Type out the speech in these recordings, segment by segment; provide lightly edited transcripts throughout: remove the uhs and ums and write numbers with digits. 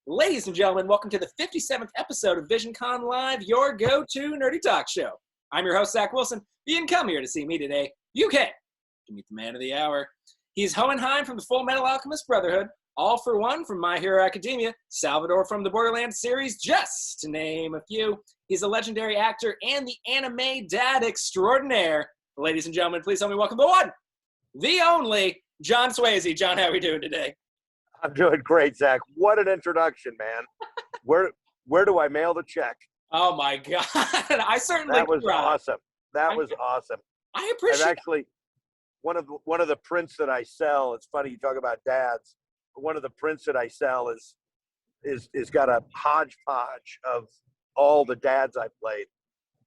Ladies and gentlemen, welcome to the 57th episode of Visioncon Live, your go-to nerdy talk show. I'm your host, Zach Wilson. You didn't come here to see me today. You came to meet the man of the hour. He's Hohenheim from the Full Metal Alchemist Brotherhood, All for One from My Hero Academia, Salvador from the Borderlands series, just to name a few. He's a legendary actor and the anime dad extraordinaire. Ladies and gentlemen, please help me welcome the one, the only, John Swasey. John, how are we doing today? I'm doing great, Zach. What an introduction, man. Where do I mail the check? Oh my God. I certainly That was tried. awesome. That was awesome. I appreciate I've actually one of the prints that I sell, it's funny you talk about dads. One of the prints that I sell is got a hodgepodge of all the dads I played.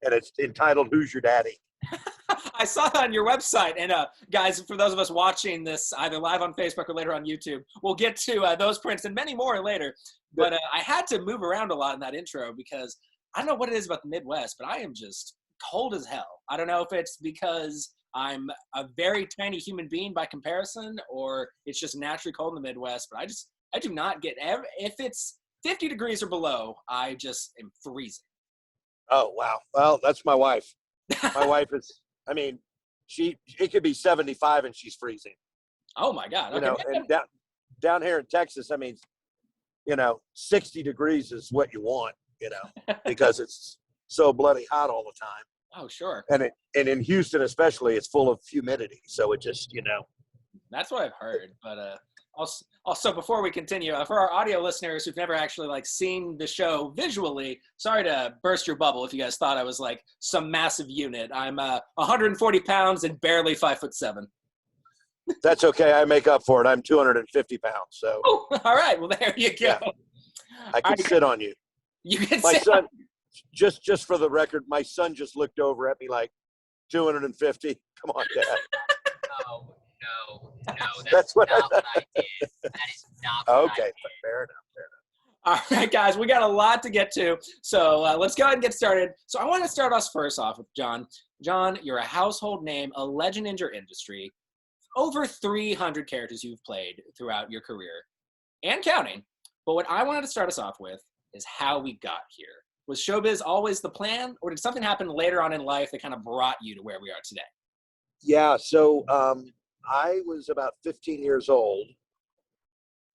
And it's entitled Who's Your Daddy? I saw that on your website. And guys, for those of us watching this either live on Facebook or later on YouTube, we'll get to those prints and many more later. But I had to move around a lot in that intro because I don't know what it is about the Midwest, but I am just cold as hell. I don't know if it's because I'm a very tiny human being by comparison, or it's just naturally cold in the Midwest. But I do not get, if it's 50 degrees or below, I just am freezing. Oh, wow. Well, that's my wife. My wife is, I mean, it could be 75 and she's freezing. Oh my God. Okay. You know, and down here in Texas, I mean, 60 degrees is what you want, because it's so bloody hot all the time. Oh, sure. And in Houston especially, it's full of humidity. So it just, That's what I've heard. But also, before we continue, for our audio listeners who've never actually seen the show visually, sorry to burst your bubble if you guys thought I was some massive unit. I'm 140 pounds and barely 5'7". That's okay. I make up for it. I'm 250 pounds. So. Oh, all right. Well, there you go. Yeah. I can sit on you. You can my sit son, on just for the record, my son just looked over at me like 250. Come on, Dad. No, that's what I did. That is not what okay, I did. fair enough. All right, guys, we got a lot to get to, so let's go ahead and get started. So I want to start us first off with John. John, you're a household name, a legend in your industry. Over 300 characters you've played throughout your career, and counting. But what I wanted to start us off with is how we got here. Was showbiz always the plan, or did something happen later on in life that kind of brought you to where we are today? Yeah, so I was about 15 years old.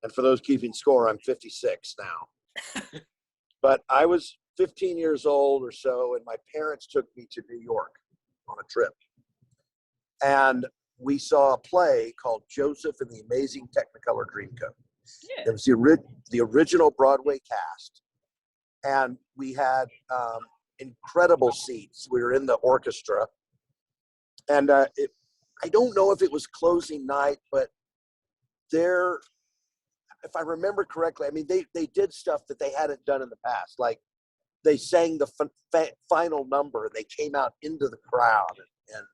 And for those keeping score, I'm 56 now. But I was 15 years old or so, and my parents took me to New York on a trip. And we saw a play called Joseph and the Amazing Technicolor Dreamcoat. Yeah. It was the original Broadway cast. And we had incredible seats. We were in the orchestra. And I don't know if it was closing night, but if I remember correctly, I mean, they did stuff that they hadn't done in the past. Like they sang the final number. They came out into the crowd, and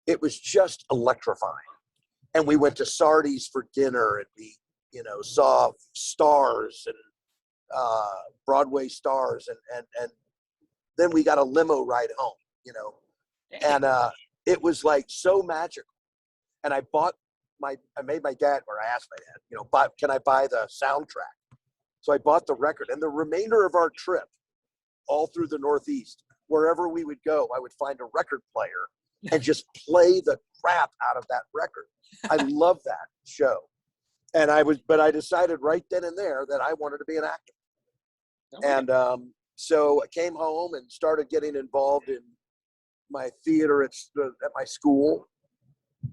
it was just electrifying. And we went to Sardi's for dinner, and we, saw stars and Broadway stars, and then we got a limo ride home, and it was so magical. And I made my dad, or I asked my dad, can I buy the soundtrack? So I bought the record, and the remainder of our trip, all through the Northeast, wherever we would go, I would find a record player and just play the crap out of that record. I love that show. And but I decided right then and there that I wanted to be an actor. Okay. And so I came home and started getting involved in my theater at my school.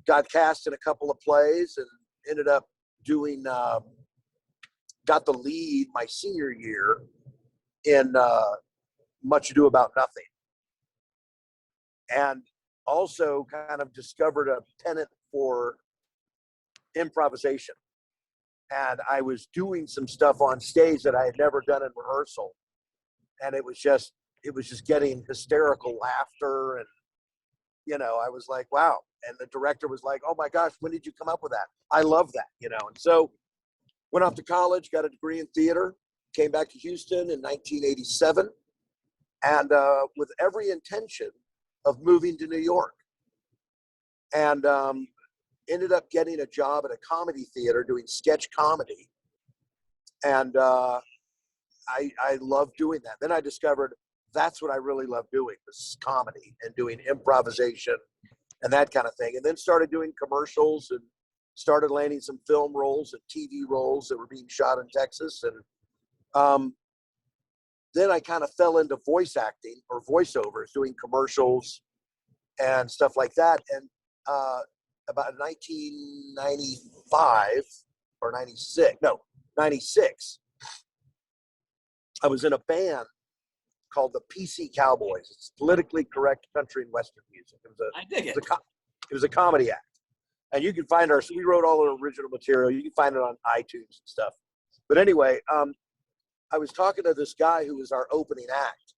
Got cast in a couple of plays and ended up doing, got the lead my senior year in Much Ado About Nothing. And also kind of discovered a tenet for improvisation. And I was doing some stuff on stage that I had never done in rehearsal. And it was just getting hysterical laughter. And, I was like, wow. And the director was like, oh my gosh, when did you come up with that? I love that, And so went off to college, got a degree in theater, came back to Houston in 1987, and with every intention of moving to New York. And ended up getting a job at a comedy theater doing sketch comedy. And I love doing that. Then I discovered that's what I really love doing, was comedy and doing improvisation and that kind of thing. And then started doing commercials and started landing some film roles and TV roles that were being shot in Texas. And then I kind of fell into voice acting or voiceovers, doing commercials and stuff like that. And about 1995 or 96, I was in a band called the PC Cowboys. It's politically correct country and Western music. I dig it. It was a comedy act. And you can find we wrote all the original material. You can find it on iTunes and stuff. But anyway, I was talking to this guy who was our opening act.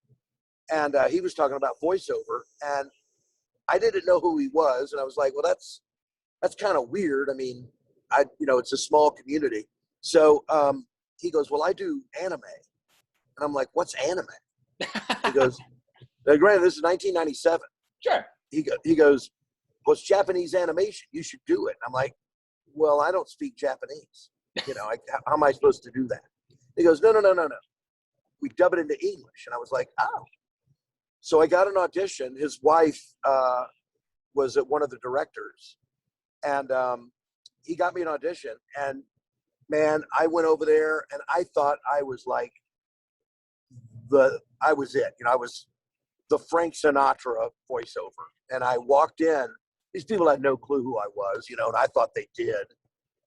And he was talking about voiceover. And I didn't know who he was. And I was like, well, that's kind of weird. I mean, it's a small community. So he goes, well, I do anime. And I'm like, what's anime? He goes, now, granted, this is 1997. Sure. He goes, well, it's Japanese animation. You should do it. I'm like, well, I don't speak Japanese. How am I supposed to do that? He goes, no. We dub it into English. And I was like, oh. So I got an audition. His wife was one of the directors. And he got me an audition. And, man, I went over there, and I thought I was like, I was it. I was the Frank Sinatra voiceover. And I walked in. These people had no clue who I was, and I thought they did.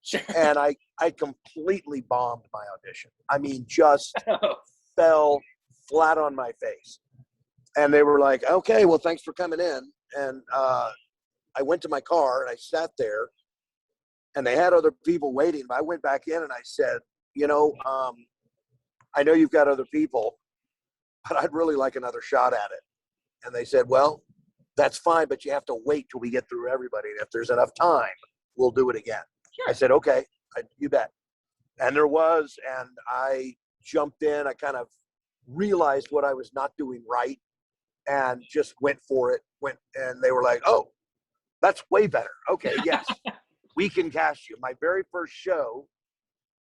Sure. And I completely bombed my audition. I mean, just fell flat on my face. And they were like, okay, well, thanks for coming in. And I went to my car, and I sat there. And they had other people waiting. But I went back in, and I said, I know you've got other people, but I'd really like another shot at it. And they said, well, that's fine, but you have to wait till we get through everybody. And if there's enough time, we'll do it again. Sure. I said, okay, you bet. And there was, and I jumped in. I kind of realized what I was not doing right and just went for it. And they were like, oh, that's way better. Okay, yes, we can cast you. My very first show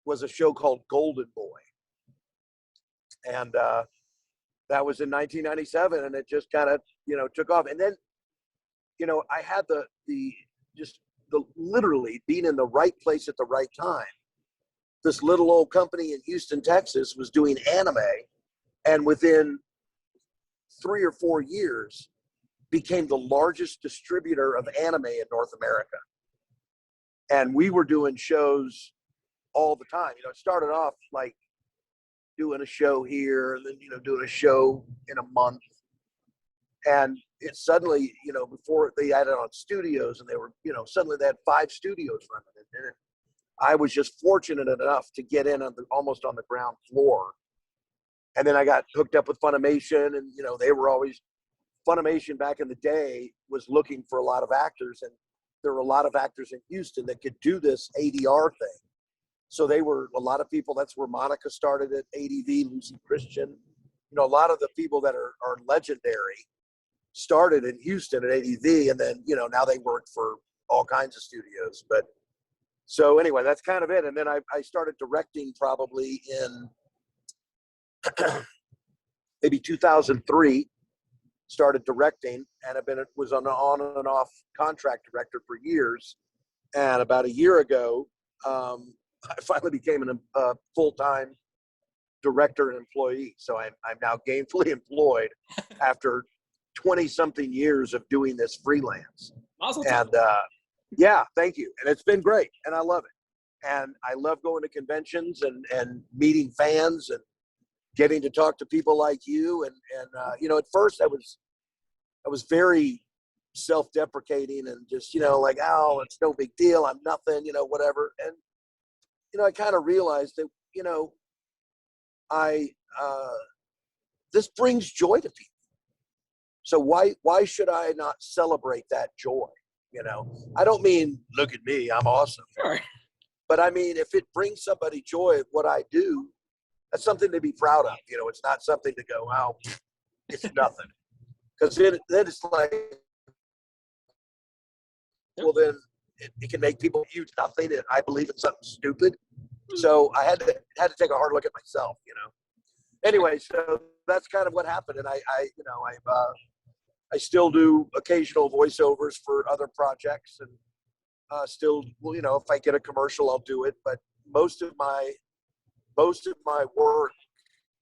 was a show called Golden Boy. And that was in 1997, and it just kind of, took off. And then, I had the literally being in the right place at the right time. This little old company in Houston, Texas was doing anime, and within 3 or 4 years became the largest distributor of anime in North America. And we were doing shows all the time. It started off like doing a show here, and then, doing a show in a month. And it suddenly, before they added on studios, and they were, suddenly they had 5 studios running it. And I was just fortunate enough to get in almost on the ground floor. And then I got hooked up with Funimation, and, they were always, Funimation back in the day was looking for a lot of actors, and there were a lot of actors in Houston that could do this ADR thing. So they were a lot of people. That's where Monica started at ADV, Lucy Christian. A lot of the people that are legendary started in Houston at ADV, and then, now they work for all kinds of studios. But so anyway, that's kind of it. And then I started directing probably in maybe 2003, started directing, and was on and off contract director for years. And about a year ago, I finally became a full-time director and employee. So I'm now gainfully employed after 20-something years of doing this freelance. Awesome. And yeah, thank you. And it's been great, and I love it. And I love going to conventions and meeting fans and getting to talk to people like you. And at first I was very self-deprecating and just, like, oh, it's no big deal. I'm nothing, whatever. And I kind of realized that, this brings joy to people. So why should I not celebrate that joy? I don't mean, look at me, I'm awesome. Sure. But I mean, if it brings somebody joy of what I do, that's something to be proud of. It's not something to go, oh, it's nothing. Because then it's like, well, then it can make people use nothing. And I believe in something stupid. So I had to take a hard look at myself, you know. Anyway, so that's kind of what happened, and I still do occasional voiceovers for other projects, and still, well, you know, if I get a commercial, I'll do it. But most of my work,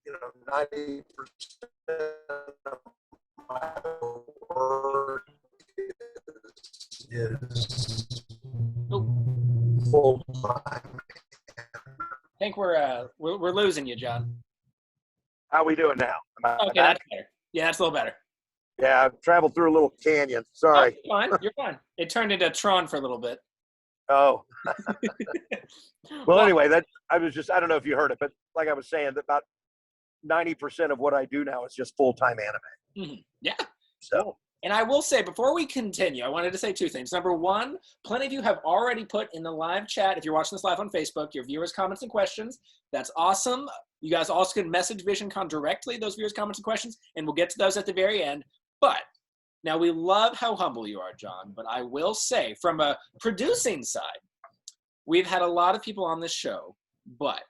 you know, 90% of my work is full time. I think we're losing you, John. How we doing now? Am I Okay, back? that's better. Yeah, that's a little better. Yeah, I've traveled through a little canyon. Oh, Sorry. you're fine. You're fine. It turned into Tron for a little bit. Oh. Well, anyway, I don't know if you heard it, but like I was saying, that about 90% of what I do now is just full-time anime. Mm-hmm. Yeah. So. And I will say, before we continue, I wanted to say two things. Number one, plenty of you have already put in the live chat, if you're watching this live on Facebook, your viewers' comments and questions. That's awesome. You guys also can message VisionCon directly, those viewers' comments and questions, and we'll get to those at the very end. But now we love how humble you are, John, but I will say, from a producing side, we've had a lot of people on this show, but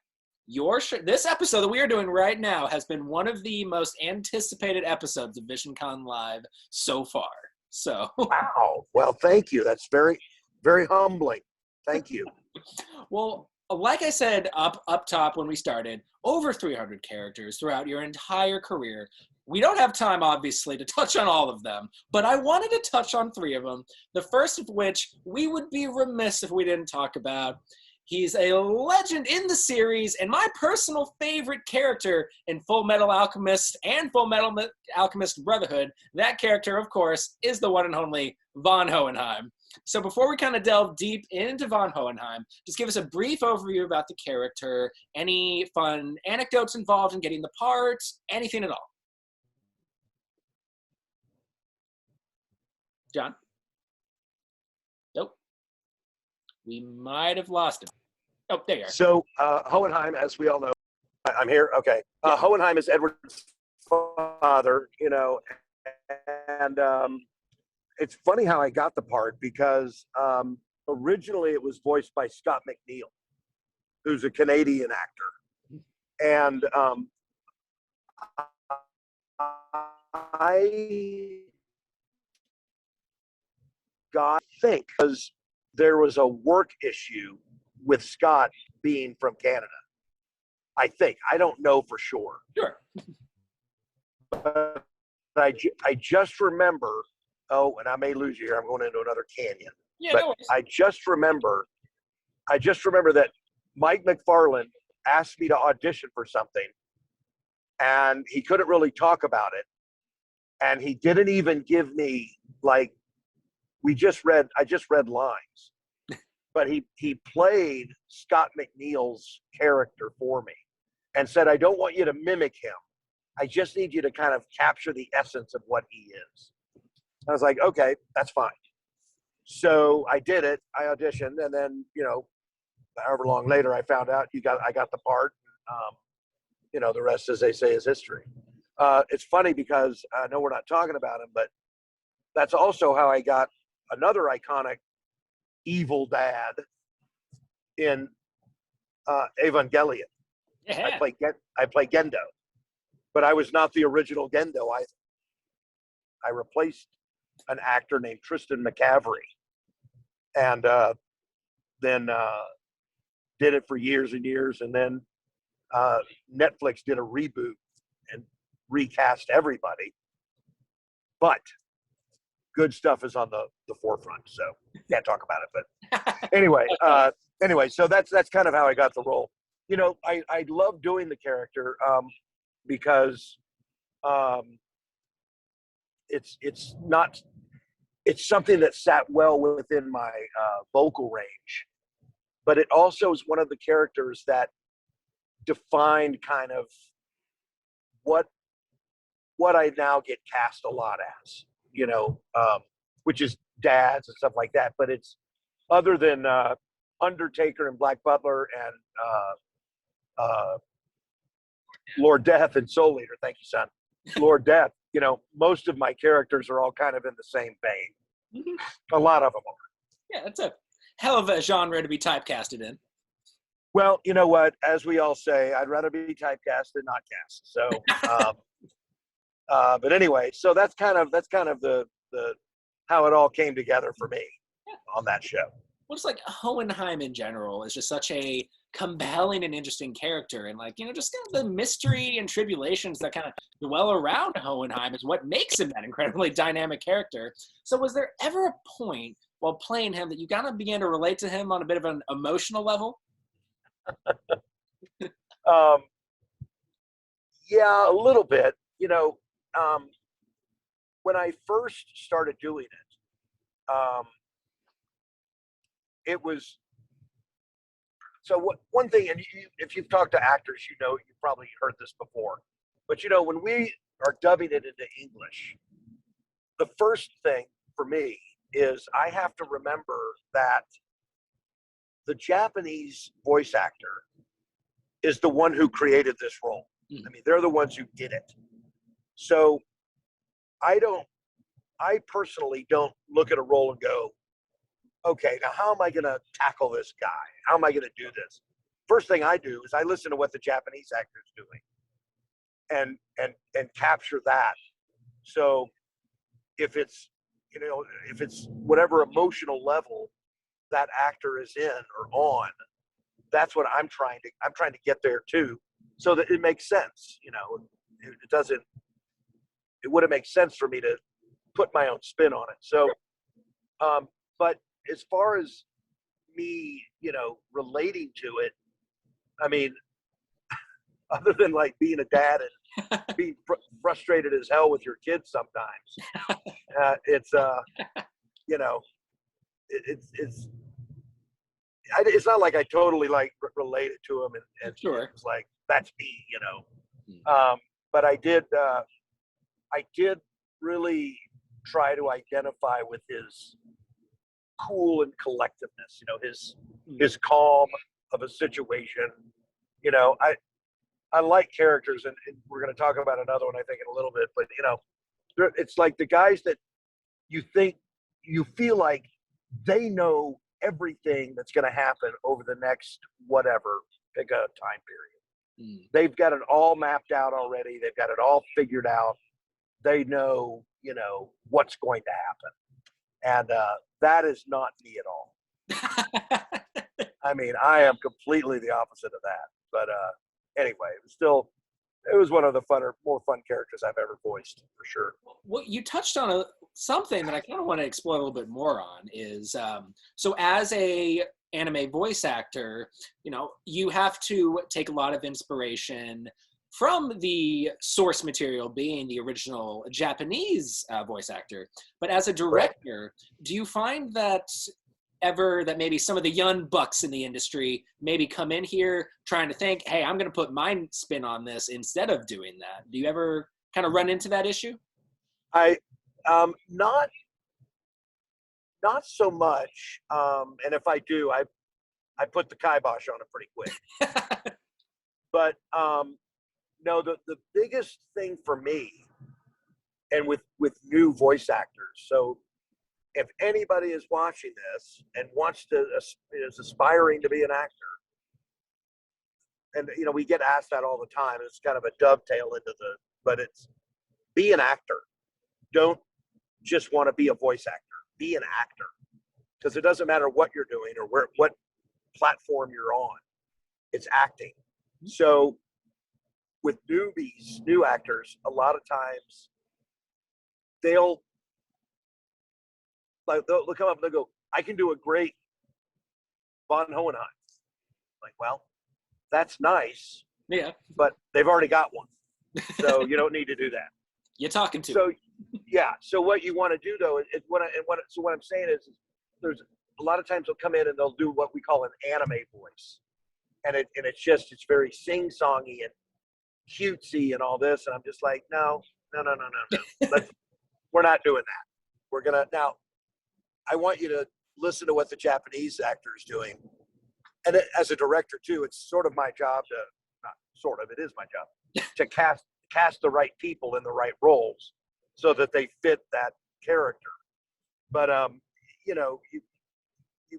this episode that we are doing right now has been one of the most anticipated episodes of VisionCon Live so far. So wow. Well, thank you. That's very, very humbling. Thank you. Well, like I said up top when we started, over 300 characters throughout your entire career. We don't have time, obviously, to touch on all of them, but I wanted to touch on 3 of them. The first of which we would be remiss if we didn't talk about. He's a legend in the series and my personal favorite character in Full Metal Alchemist and Full Metal Alchemist Brotherhood. That character, of course, is the one and only Von Hohenheim. So before we kind of delve deep into Von Hohenheim, just give us a brief overview about the character, any fun anecdotes involved in getting the part, anything at all. John? Nope. We might have lost him. Oh, there you are. So Hohenheim, as we all know, I'm here. Okay. Hohenheim is Edward's father, you know, and it's funny how I got the part because originally it was voiced by Scott McNeil, who's a Canadian actor. And I think because there was a work issue with Scott being from Canada. I think. I don't know for sure. Sure. But I just remember, and I may lose you here. I'm going into another canyon. Yeah, but no worries. I just remember that Mike McFarland asked me to audition for something, and he couldn't really talk about it. And he didn't even give me, like, I just read lines. But he played Scott McNeil's character for me and said, I don't want you to mimic him. I just need you to kind of capture the essence of what he is. I was like, okay, that's fine. So I did it. I auditioned, and then, you know, however long later I found out I got the part. You know, the rest, as they say, is history. It's funny because I know we're not talking about him, but that's also how I got another iconic evil dad in Evangelion. Yeah. I play Gendo, but I was not the original Gendo either. I replaced an actor named Tristan McCavery, and then did it for years and years, and then Netflix did a reboot and recast everybody, but good stuff is on the forefront, so can't talk about it. But anyway, so that's kind of how I got the role. You know, I love doing the character because it's something that sat well within my vocal range, but it also is one of the characters that defined kind of what I now get cast a lot as. You know, which is dads and stuff like that. But it's other than Undertaker and Black Butler and Lord Death and Soul Eater. Thank you, son. Lord Death. You know, most of my characters are all kind of in the same vein. A lot of them are. Yeah, that's a hell of a genre to be typecasted in. Well, you know what? As we all say, I'd rather be typecast than not cast. So, but anyway, so that's kind of the how it all came together for me on that show. Looks like Hohenheim in general is just such a compelling and interesting character, and like, you know, just kind of the mystery and tribulations that kind of dwell around Hohenheim is what makes him that incredibly dynamic character. So was there ever a point while playing him that you kind of began to relate to him on a bit of an emotional level? Yeah, a little bit. You know, when I first started doing it, it was so. One thing, and if you've talked to actors, you know, you've probably heard this before. But you know, when we are dubbing it into English, the first thing for me is I have to remember that the Japanese voice actor is the one who created this role. I mean, they're the ones who did it. So I personally don't look at a role and go, okay, now how am I going to tackle this guy? How am I going to do this? First thing I do is I listen to what the Japanese actor is doing and capture that. So if it's, you know, if it's whatever emotional level that actor is in or on, that's what I'm trying to get there too, so that it makes sense. You know, it wouldn't make sense for me to put my own spin on it. So, but as far as me, you know, relating to it, I mean, other than like being a dad and being frustrated as hell with your kids sometimes, it's you know, it's not like I totally like related to him and Sure. it was like, that's me, you know. But I did really try to identify with his cool and collectiveness, you know, his calm of a situation. You know, I like characters, and we're going to talk about another one, I think, in a little bit, but you know, it's like the guys that you feel like they know everything that's going to happen over the next whatever, pick a time period. They've got it all mapped out already. They've got it all figured out. They know, you know, what's going to happen. And that is not me at all. I mean, I am completely the opposite of that. But anyway, it was one of the more fun characters I've ever voiced, for sure. Well, you touched on something that I kind of want to explore a little bit more on is, so as a anime voice actor, you know, you have to take a lot of inspiration from the source material being the original Japanese voice actor. But as a director, do you find that maybe some of the young bucks in the industry maybe come in here trying to think, hey, I'm going to put my spin on this instead of doing that? Do you ever kind of run into that issue? Not so much. And if I do, I put the kibosh on it pretty quick. But no, the biggest thing for me, and with new voice actors, so if anybody is watching this and is aspiring to be an actor, and you know, we get asked that all the time, it's kind of a dovetail but it's, be an actor. Don't just want to be a voice actor. Be an actor, because it doesn't matter what you're doing or what platform you're on. It's acting. So with new actors, a lot of times they'll come up and they'll go, I can do a great von Hohenheim. Like, well, that's nice. Yeah. But they've already got one. So you don't need to do that. You're talking to. So yeah. So what you want to do though is what I'm saying is there's a lot of times they'll come in and they'll do what we call an anime voice. And it's very sing-songy and cutesy and all this. And I'm just like, no. We're not doing that. Now, I want you to listen to what the Japanese actor is doing. And as a director too, it's sort of my job it is my job to cast the right people in the right roles so that they fit that character. But, you know, you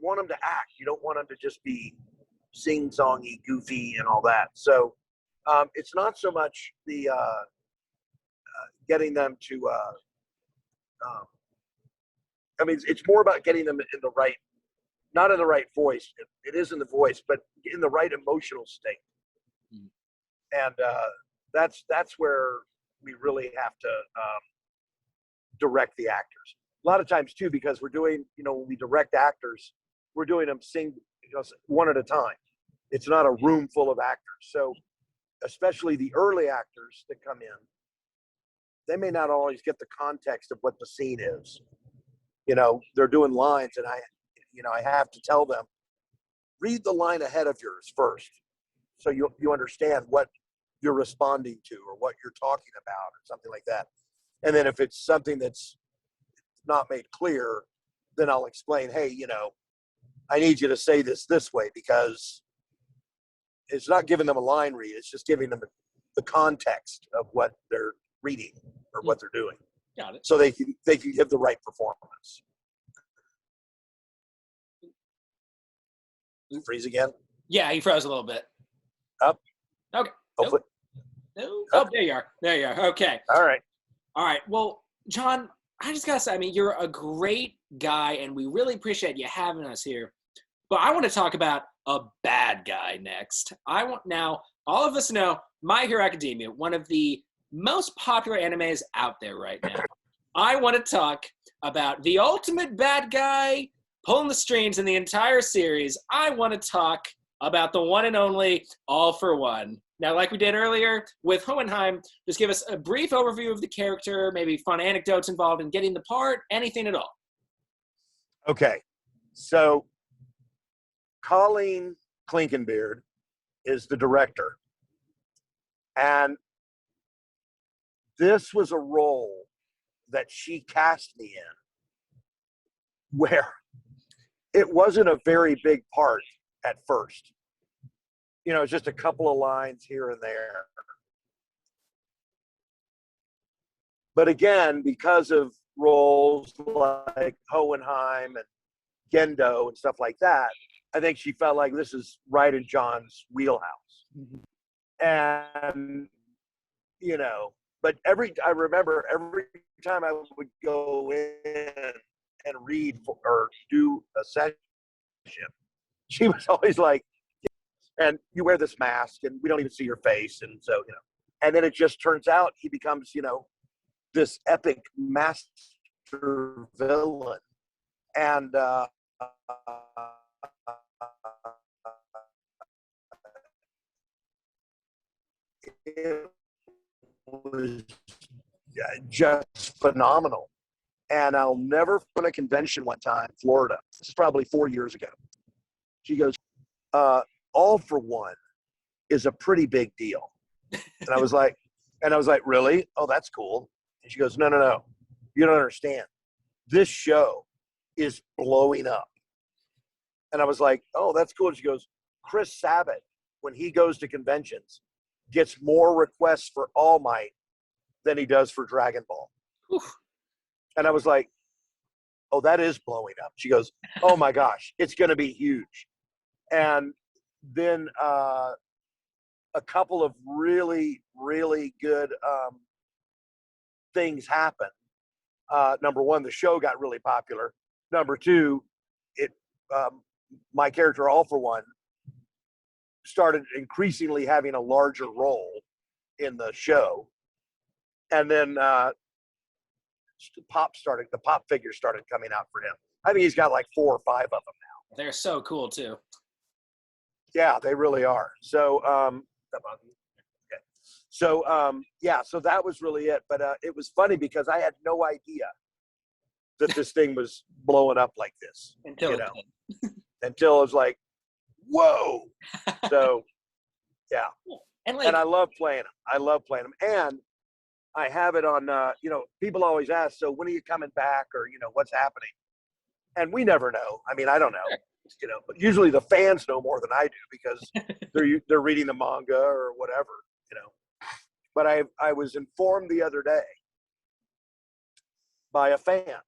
want them to act. You don't want them to just be sing-songy, goofy, and all that. So it's not so much the getting them to. I mean, it's more about getting them in the right, not in the right voice. It is in the voice, but in the right emotional state. And that's where we really have to direct the actors. A lot of times too, because we're doing, when we direct actors, we're doing them one at a time. It's not a room full of actors. So especially the early actors that come in, they may not always get the context of what the scene is. They're doing lines, and I have to tell them, read the line ahead of yours first, so you understand what you're responding to or what you're talking about or something like that. And then if it's something that's not made clear, then I'll explain, hey, I need you to say this way, because it's not giving them a line read. It's just giving them the context of what they're reading or what they're doing. Got it. So they can give the right performance. Freeze again? Yeah, he froze a little bit. Up. Okay. Hopefully. No. Oh, there you are. There you are. Okay. All right. Well, John, I just gotta say, I mean, you're a great guy, and we really appreciate you having us here. But I want to talk about a bad guy next. Now, all of us know My Hero Academia, one of the most popular animes out there right now. I want to talk about the ultimate bad guy pulling the strings in the entire series. I want to talk about the one and only All for One. Now, like we did earlier with Hohenheim, just give us a brief overview of the character, maybe fun anecdotes involved in getting the part, anything at all. Okay. So Colleen Clinkenbeard is the director. And this was a role that she cast me in where it wasn't a very big part at first. It's just a couple of lines here and there. But again, because of roles like Hohenheim and Gendo and stuff like that, I think she felt like this is right in John's wheelhouse. And, but I remember every time I would go in and read or do a session, she was always like, and you wear this mask and we don't even see your face. And so, and then it just turns out he becomes, this epic master villain. And, it was just phenomenal. And I'll never from a convention one time, Florida. This is probably 4 years ago. She goes, All for One is a pretty big deal. And I was like, really? Oh, that's cool. And she goes, no. You don't understand. This show is blowing up. And I was like, oh, that's cool. And she goes, Chris Sabat, when he goes to conventions, gets more requests for All Might than he does for Dragon Ball. Oof. And I was like, oh, that is blowing up. She goes, oh my gosh, it's going to be huge. And then a couple of really, really good things happened. Number one, the show got really popular. Number two, my character, All for One, started increasingly having a larger role in the show. And then the pop figures started coming out for him. I think he's got like 4 or 5 of them now. They're so cool too. Yeah, they really are. So, so that was really it. But it was funny because I had no idea that this thing was blowing up like this. Until it was like, whoa. So, yeah. And I love playing them. And I have it on, people always ask, so when are you coming back, or, what's happening? And we never know. I mean, I don't know, but usually the fans know more than I do because they're reading the manga or whatever, But I was informed the other day by a fan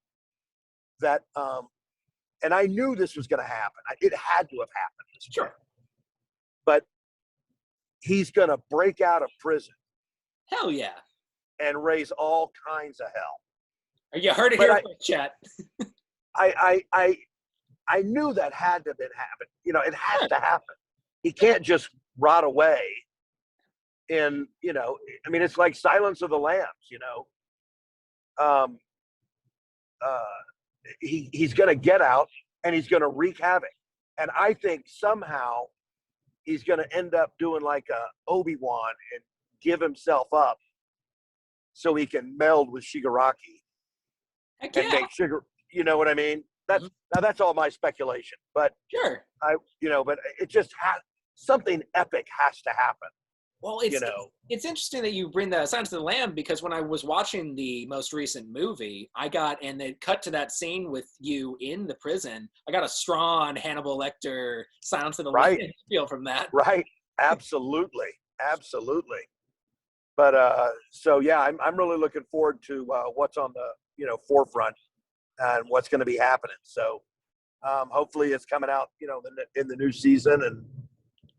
that, and I knew this was going to happen. It had to have happened. Sure. but he's going to break out of prison Hell yeah. and raise all kinds of hell. You heard it here first, chat. I knew that had to have been happening. You know, it has to happen. He can't just rot away. And, you know, I mean, it's like Silence of the Lambs, you know. He's going to get out and he's going to wreak havoc. And I think somehow he's going to end up doing like a Obi-Wan and give himself up so he can meld with Shigaraki and make sugar. You know what I mean? Now that's all my speculation, but sure. But it just something epic has to happen. Well, it's interesting that you bring the Silence of the Lamb, because when I was watching the most recent movie, and they cut to that scene with you in the prison, I got a strong Hannibal Lecter Silence of the Lamb feel from that. Right. Absolutely. But so yeah, I'm really looking forward to what's on the forefront and what's going to be happening. So hopefully it's coming out in the new season, and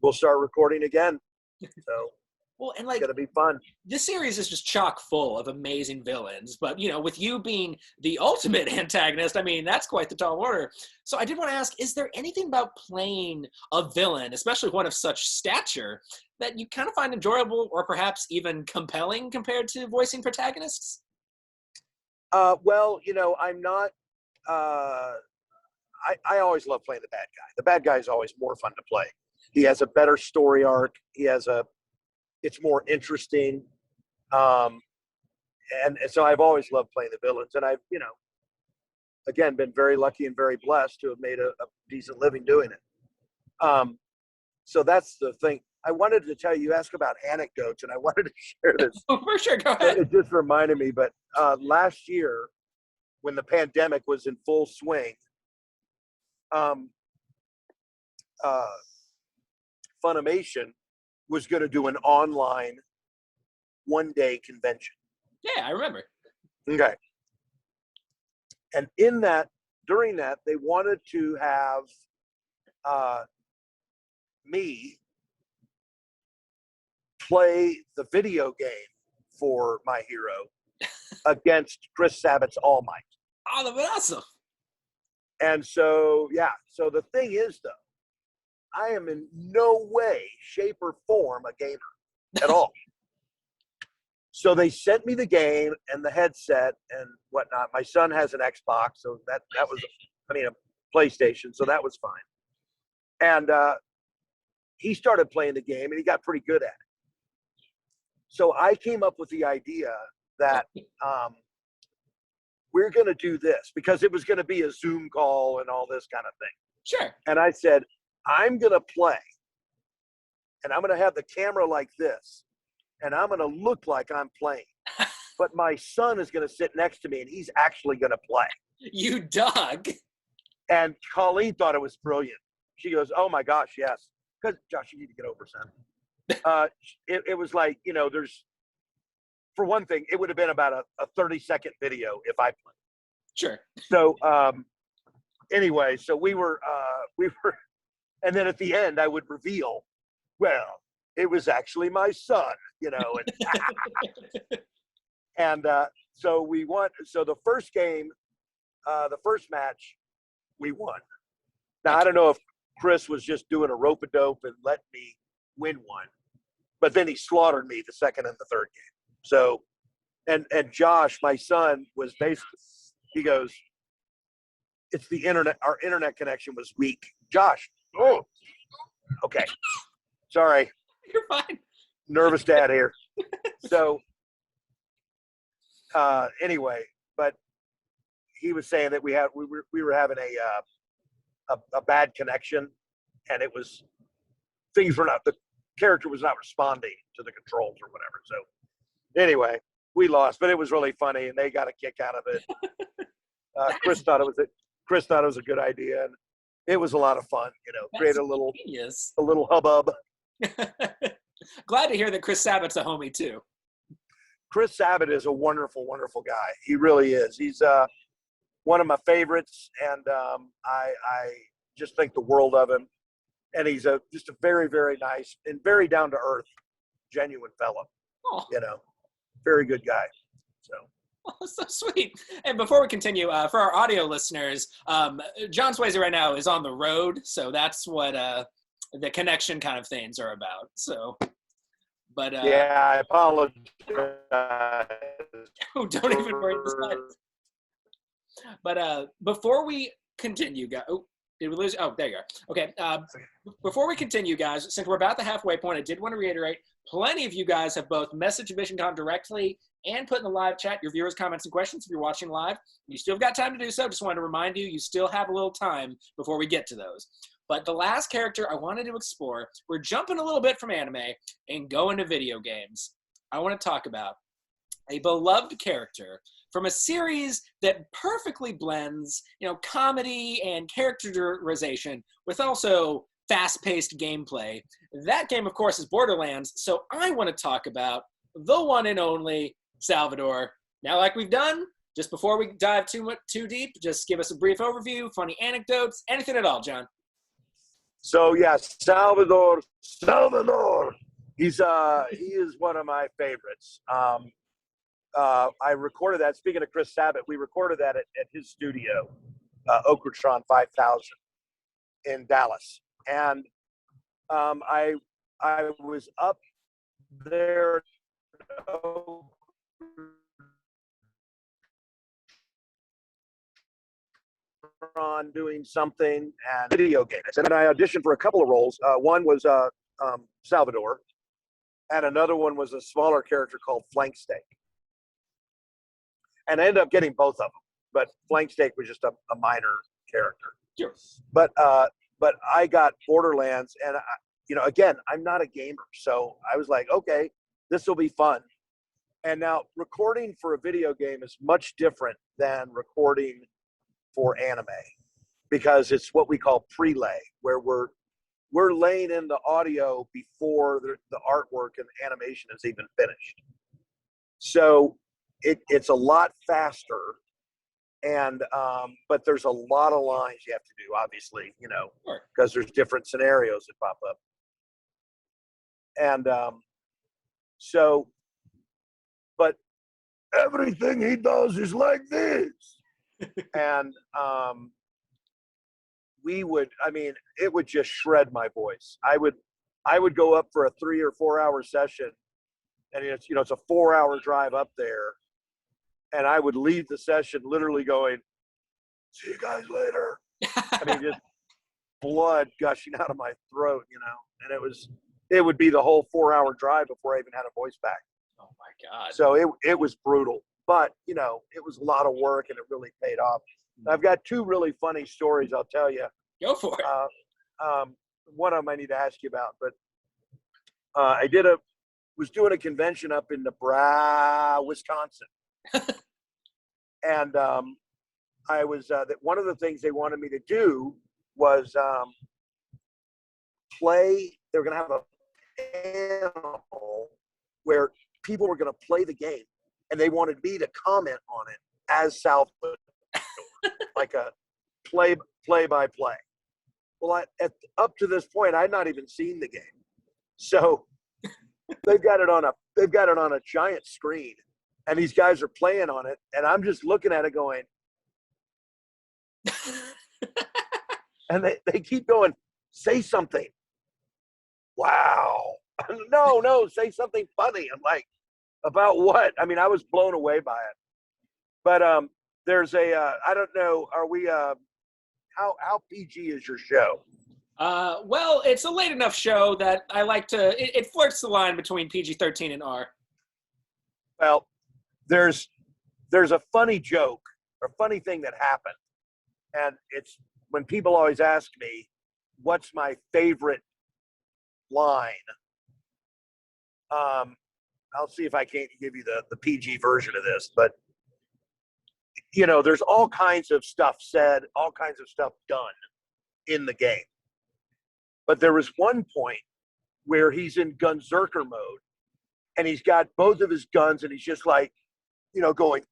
we'll start recording again. So it's going to be fun. This series is just chock full of amazing villains, but with you being the ultimate antagonist, I mean, that's quite the tall order. So I did want to ask, is there anything about playing a villain, especially one of such stature, that you kind of find enjoyable or perhaps even compelling compared to voicing protagonists? Well, I'm not I always love playing the bad guy. The bad guy is always more fun to play. He has a better story arc. It's more interesting. And so I've always loved playing the villains. And I've, again, been very lucky and very blessed to have made a decent living doing it. So that's the thing. I wanted to tell you, you asked about anecdotes, and I wanted to share this. Oh, for sure. Go ahead. It just reminded me, but last year, when the pandemic was in full swing, Funimation was going to do an online one-day convention. Yeah, I remember. Okay. And during that, they wanted to have me play the video game for My Hero against Chris Sabat's All Might. Oh, that'd be awesome. And so, yeah. So the thing is, though, I am in no way, shape, or form a gamer at all. So they sent me the game and the headset and whatnot. My son has an Xbox, so that was, a PlayStation, so that was fine. And he started playing the game, and he got pretty good at it. So I came up with the idea that we're going to do this, because it was going to be a Zoom call and all this kind of thing. Sure. And I said, I'm going to play, and I'm going to have the camera like this, and I'm going to look like I'm playing. But my son is going to sit next to me, and he's actually going to play. You dog. And Colleen thought it was brilliant. She goes, oh, my gosh, yes. Because, Josh, you need to get over something. It was like, there's, for one thing, it would have been about a 30-second video if I played. Sure. So anyway, so we were, and then at the end I would reveal, well, it was actually my son, and so we won. So the first game, the first match, we won. Now, I don't know if Chris was just doing a rope-a-dope and let me win one, but then he slaughtered me the second and the third game. So, and Josh, my son, was basically, he goes, it's the internet. Our internet connection was weak. Josh, oh, okay. Sorry. You're fine. Nervous dad here. So, anyway, but he was saying that we were having a bad connection, and it was, the character was not responding to the controls or whatever. So anyway, we lost, but it was really funny, and they got a kick out of it. Chris thought it was a good idea, and it was a lot of fun. Create a little hubbub. Glad to hear that Chris Sabat's a homie too. Chris Sabat is a wonderful, wonderful guy. He really is. He's one of my favorites, and I just think the world of him. And he's just a very, very nice and very down to earth, genuine fellow. Oh. Very good guy. So. Oh, so sweet. And before we continue, for our audio listeners, John Swasey right now is on the road, so that's what the connection kind of things are about. So, but yeah, I apologize. Oh, don't even worry. But before we continue, guys. Oh, did we lose? Oh, there you are. Okay. Before we continue, guys, since we're about the halfway point, I did want to reiterate, plenty of you guys have both messaged Visioncon directly and put in the live chat your viewers' comments and questions if you're watching live. You still got time to do so. Just wanted to remind you, you still have a little time before we get to those. But the last character I wanted to explore, we're jumping a little bit from anime and going to video games. I want to talk about a beloved character from a series that perfectly blends, comedy and characterization with also fast-paced gameplay. That game, of course, is Borderlands. So I want to talk about the one and only Salvador. Now, like we've done, just before we dive too deep, just give us a brief overview, funny anecdotes, anything at all, John. So yeah, Salvador. He is one of my favorites. I recorded that. Speaking of Chris Sabat, we recorded that at his studio, Okratron 5000 in Dallas, and I was up there on doing something and video games, and I auditioned for a couple of roles. One was Salvador, and another one was a smaller character called Flank Steak. And I ended up getting both of them, but Flank Steak was just a minor character. Sure. But I got Borderlands, and again, I'm not a gamer, so I was like, okay, this will be fun. And now recording for a video game is much different than recording for anime, because it's what we call prelay, where we're laying in the audio before the artwork and the animation is even finished. So it's a lot faster, and but there's a lot of lines you have to do, obviously, because there's different scenarios that pop up. And but everything he does is like this. And it would just shred my voice. I would go up for a 3 or 4 hour session, and it's a 4-hour drive up there. And I would leave the session literally going, "See you guys later." Just blood gushing out of my throat, and it would be the whole 4-hour drive before I even had a voice back. Oh my God. So it was brutal, but it was a lot of work, and it really paid off. I've got 2 really funny stories I'll tell you. Go for it. One of them I need to ask you about, but I was doing a convention up in Nebraska, Wisconsin. And I was one of the things they wanted me to do was play. They were going to have a panel where people were going to play the game, and they wanted me to comment on it as Salvador, like a play-by-play. Well, up to this point, I'd not even seen the game, so they've got it on a giant screen. And these guys are playing on it, and I'm just looking at it going, and they keep going, "Say something." Wow. No, say something funny. I'm like, about what? I was blown away by it. But there's I don't know, are we, how PG is your show? Well, it's a late enough show that I like to, it flirts the line between PG-13 and R. Well, there's a funny joke or funny thing that happened, and it's when people always ask me what's my favorite line. I'll see if I can't give you the PG version of this, but there's all kinds of stuff said, all kinds of stuff done in the game. But there was one point where he's in Gunzerker mode, and he's got both of his guns, and he's just like, going,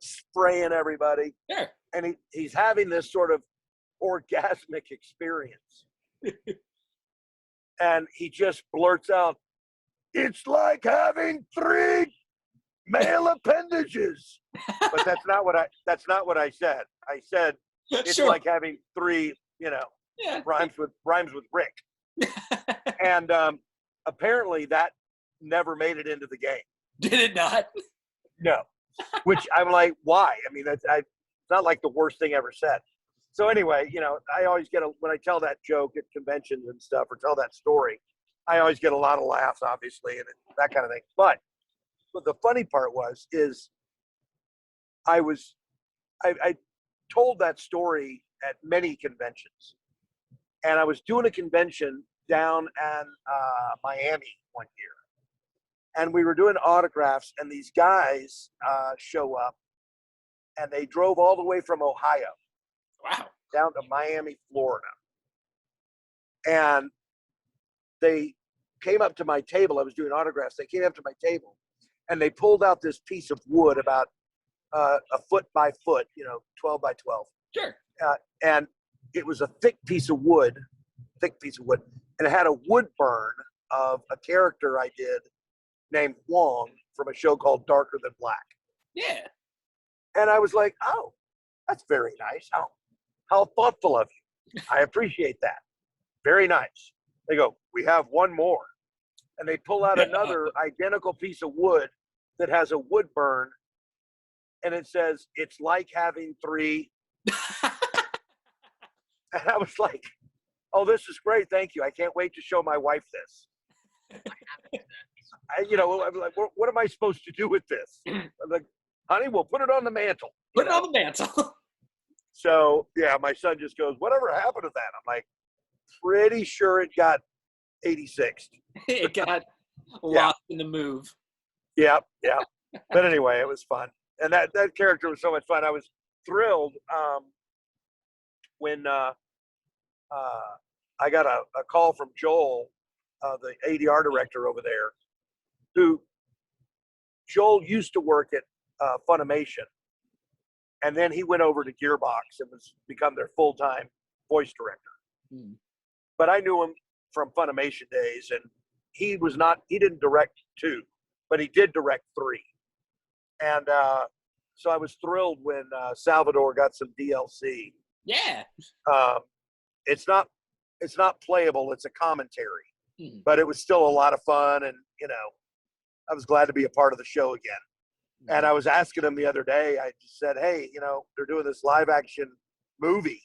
spraying everybody. Sure. And he's having this sort of orgasmic experience. And he just blurts out, "It's like having 3 male appendages." But that's not what I said. I said it's Sure. like having 3, Yeah. rhymes with Rick. And apparently that never made it into the game. Did it not? No. Which I'm like, why? I mean, it's not like the worst thing ever said. So anyway, I always get when I tell that joke at conventions and stuff, or tell that story, I always get a lot of laughs, obviously, and that kind of thing. But the funny part is I told that story at many conventions, and I was doing a convention down in Miami one year, and we were doing autographs, and these guys show up, and they drove all the way from Ohio. Wow. Down to Miami, Florida. And they came up to my table. I was doing autographs. They came up to my table, and they pulled out this piece of wood about a foot by foot, 12 by 12. Sure. And it was a thick piece of wood, and it had a wood burn of a character I did named Wong from a show called Darker Than Black. Yeah. And I was like, oh, that's very nice. How thoughtful of you. I appreciate that. Very nice. They go, we have one more. And they pull out another identical piece of wood that has a wood burn. And it says, it's like having 3. And I was like, oh, this is great. Thank you. I can't wait to show my wife this. I'm like, what am I supposed to do with this? I'm like, honey, we'll put it on the mantle. Put it on the mantle. So, yeah, my son just goes, whatever happened to that? I'm like, pretty sure it got 86th. It got lost in the move. Yeah. But anyway, it was fun. And that character was so much fun. I was thrilled when I got a call from Joel, the ADR director over there, who Joel used to work at Funimation. And then he went over to Gearbox and become their full-time voice director. Hmm. But I knew him from Funimation days, and he didn't direct 2, but he did direct 3. And so I was thrilled when Salvador got some DLC. Yeah. It's not playable, it's a commentary. Hmm. But it was still a lot of fun, and I was glad to be a part of the show again. And I was asking him the other day, I just said, hey, they're doing this live action movie.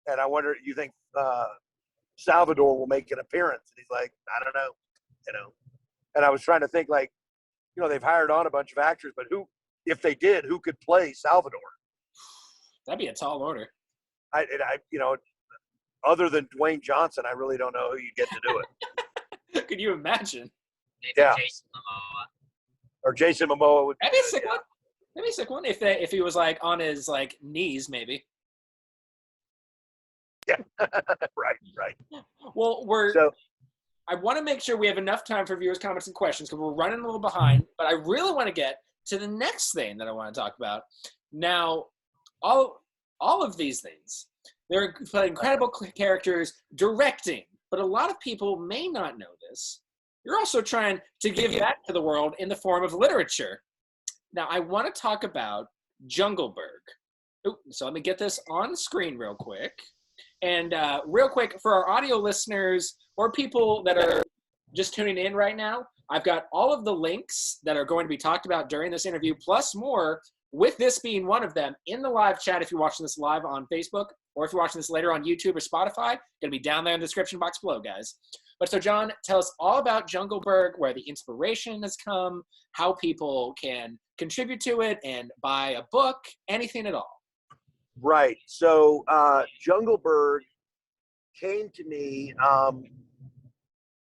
And I wonder, you think Salvador will make an appearance? And he's like, I don't know, And I was trying to think, like, they've hired on a bunch of actors, but if they did, who could play Salvador? That'd be a tall order. Other than Dwayne Johnson, I really don't know who you get to do it. Could you imagine? Maybe Yeah. Jason Momoa. Or Jason Momoa would. That'd be a sick one. That'd be a sick one if he was like on his like knees, maybe. Yeah. Right. Well, I want to make sure we have enough time for viewers' comments and questions because we're running a little behind. But I really want to get to the next thing that I want to talk about. Now, all of these things, they're incredible characters directing, but a lot of people may not know this. You're also trying to give back to the world in the form of literature. Now, I want to talk about Jungleberg. So let me get this on screen real quick. And real quick, for our audio listeners or people that are just tuning in right now, I've got all of the links that are going to be talked about during this interview, plus more, with this being one of them, in the live chat if you're watching this live on Facebook, or if you're watching this later on YouTube or Spotify. Going to be down there in the description box below, guys. But so, John, tell us all about Jungleberg, where the inspiration has come, how people can contribute to it and buy a book, anything at all. Right. So Jungleberg came to me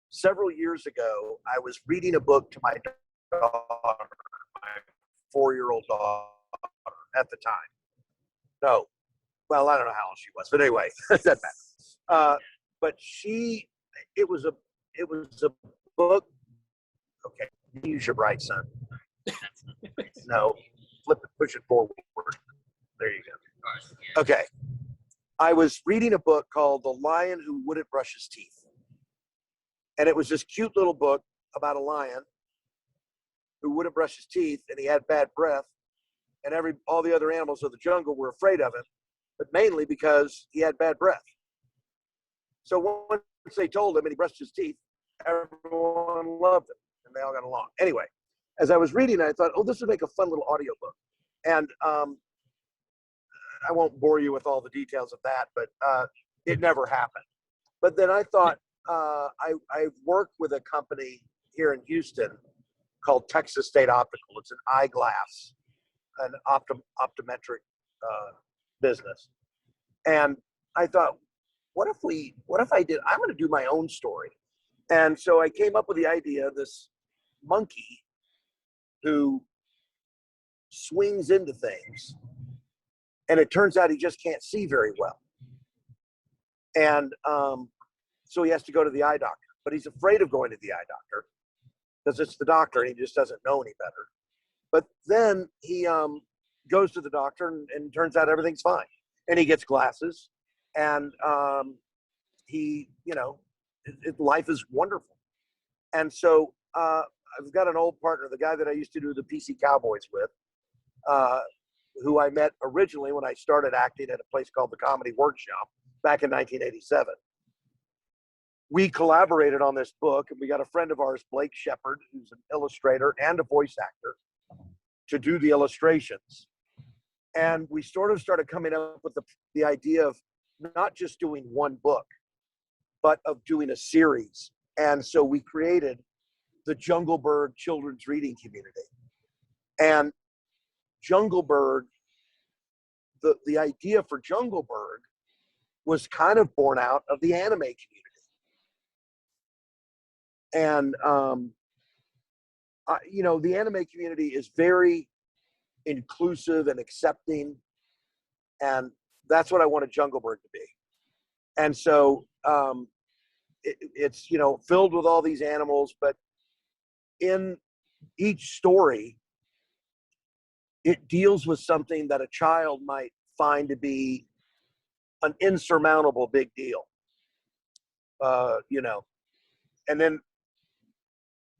several years ago. I was reading a book to my daughter, my 4-year-old daughter at the time. No. Well, I don't know how old she was, but anyway, it doesn't matter. But it was a book. Okay, use your right, son. No, flip it, push it forward. There you go. Okay. I was reading a book called The Lion Who Wouldn't Brush His Teeth. And it was this cute little book about a lion who wouldn't brush his teeth, and he had bad breath, and all the other animals of the jungle were afraid of him, but mainly because he had bad breath. So once they told him and he brushed his teeth, everyone loved him, and they all got along. Anyway, as I was reading, I thought, oh, this would make a fun little audiobook. And I won't bore you with all the details of that, but it never happened. But then I thought, I work with a company here in Houston called Texas State Optical. It's an eyeglass, an optometric business. And I thought, what if I did, I'm going to do my own story. And so I came up with the idea of this monkey who swings into things, and it turns out he just can't see very well. And so he has to go to the eye doctor, but he's afraid of going to the eye doctor because it's the doctor and he just doesn't know any better. But then he goes to the doctor, and turns out everything's fine. And he gets glasses, and he, life is wonderful. And so I've got an old partner, the guy that I used to do the PC Cowboys with, who I met originally when I started acting at a place called the Comedy Workshop back in 1987. We collaborated on this book, and we got a friend of ours, Blake Shepard, who's an illustrator and a voice actor, to do the illustrations. And we sort of started coming up with the idea of not just doing one book, but of doing a series. And so we created the Jungle Bird Children's Reading Community. And Jungle Bird, the idea for Jungle Bird was kind of born out of the anime community. And, the anime community is very inclusive and accepting. And that's what I wanted Jungle Bird to be. And so it's, filled with all these animals, but in each story, it deals with something that a child might find to be an insurmountable big deal, and then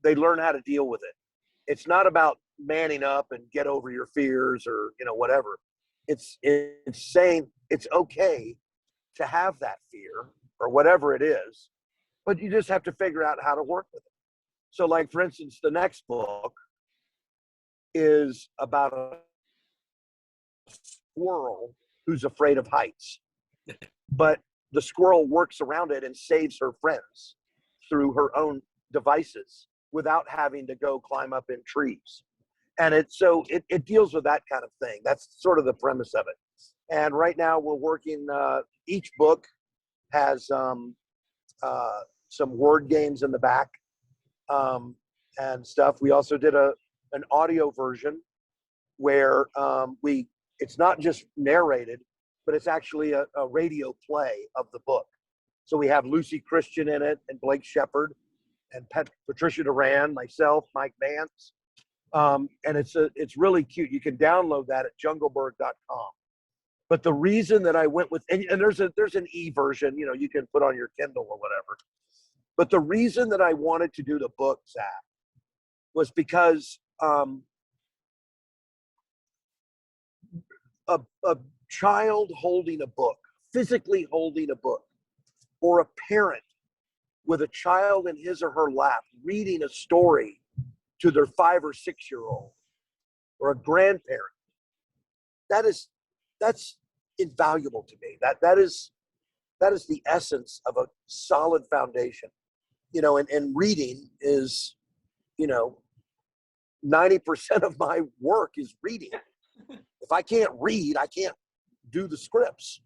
they learn how to deal with it. It's not about manning up and get over your fears or, whatever. It's saying it's okay to have that fear or whatever it is, but you just have to figure out how to work with it. So, like, for instance, the next book is about a squirrel who's afraid of heights, but the squirrel works around it and saves her friends through her own devices without having to go climb up in trees. And it deals with that kind of thing. That's sort of the premise of it. And right now we're working, each book has some word games in the back and stuff. We also did an audio version where it's not just narrated, but it's actually a radio play of the book. So we have Lucy Christian in it, and Blake Shepard, and Patricia Duran, myself, Mike Vance. And it's really cute. You can download that at junglebird.com. But the reason that I went with, and there's an e-version, you can put on your Kindle or whatever. But the reason that I wanted to do the book, Zach, was because a child holding a book, physically holding a book, or a parent with a child in his or her lap reading a story to their 5 or 6 year old, or a grandparent, that's invaluable to me. That is the essence of a solid foundation, and reading is, 90% of my work is reading. If I can't read, I can't do the scripts.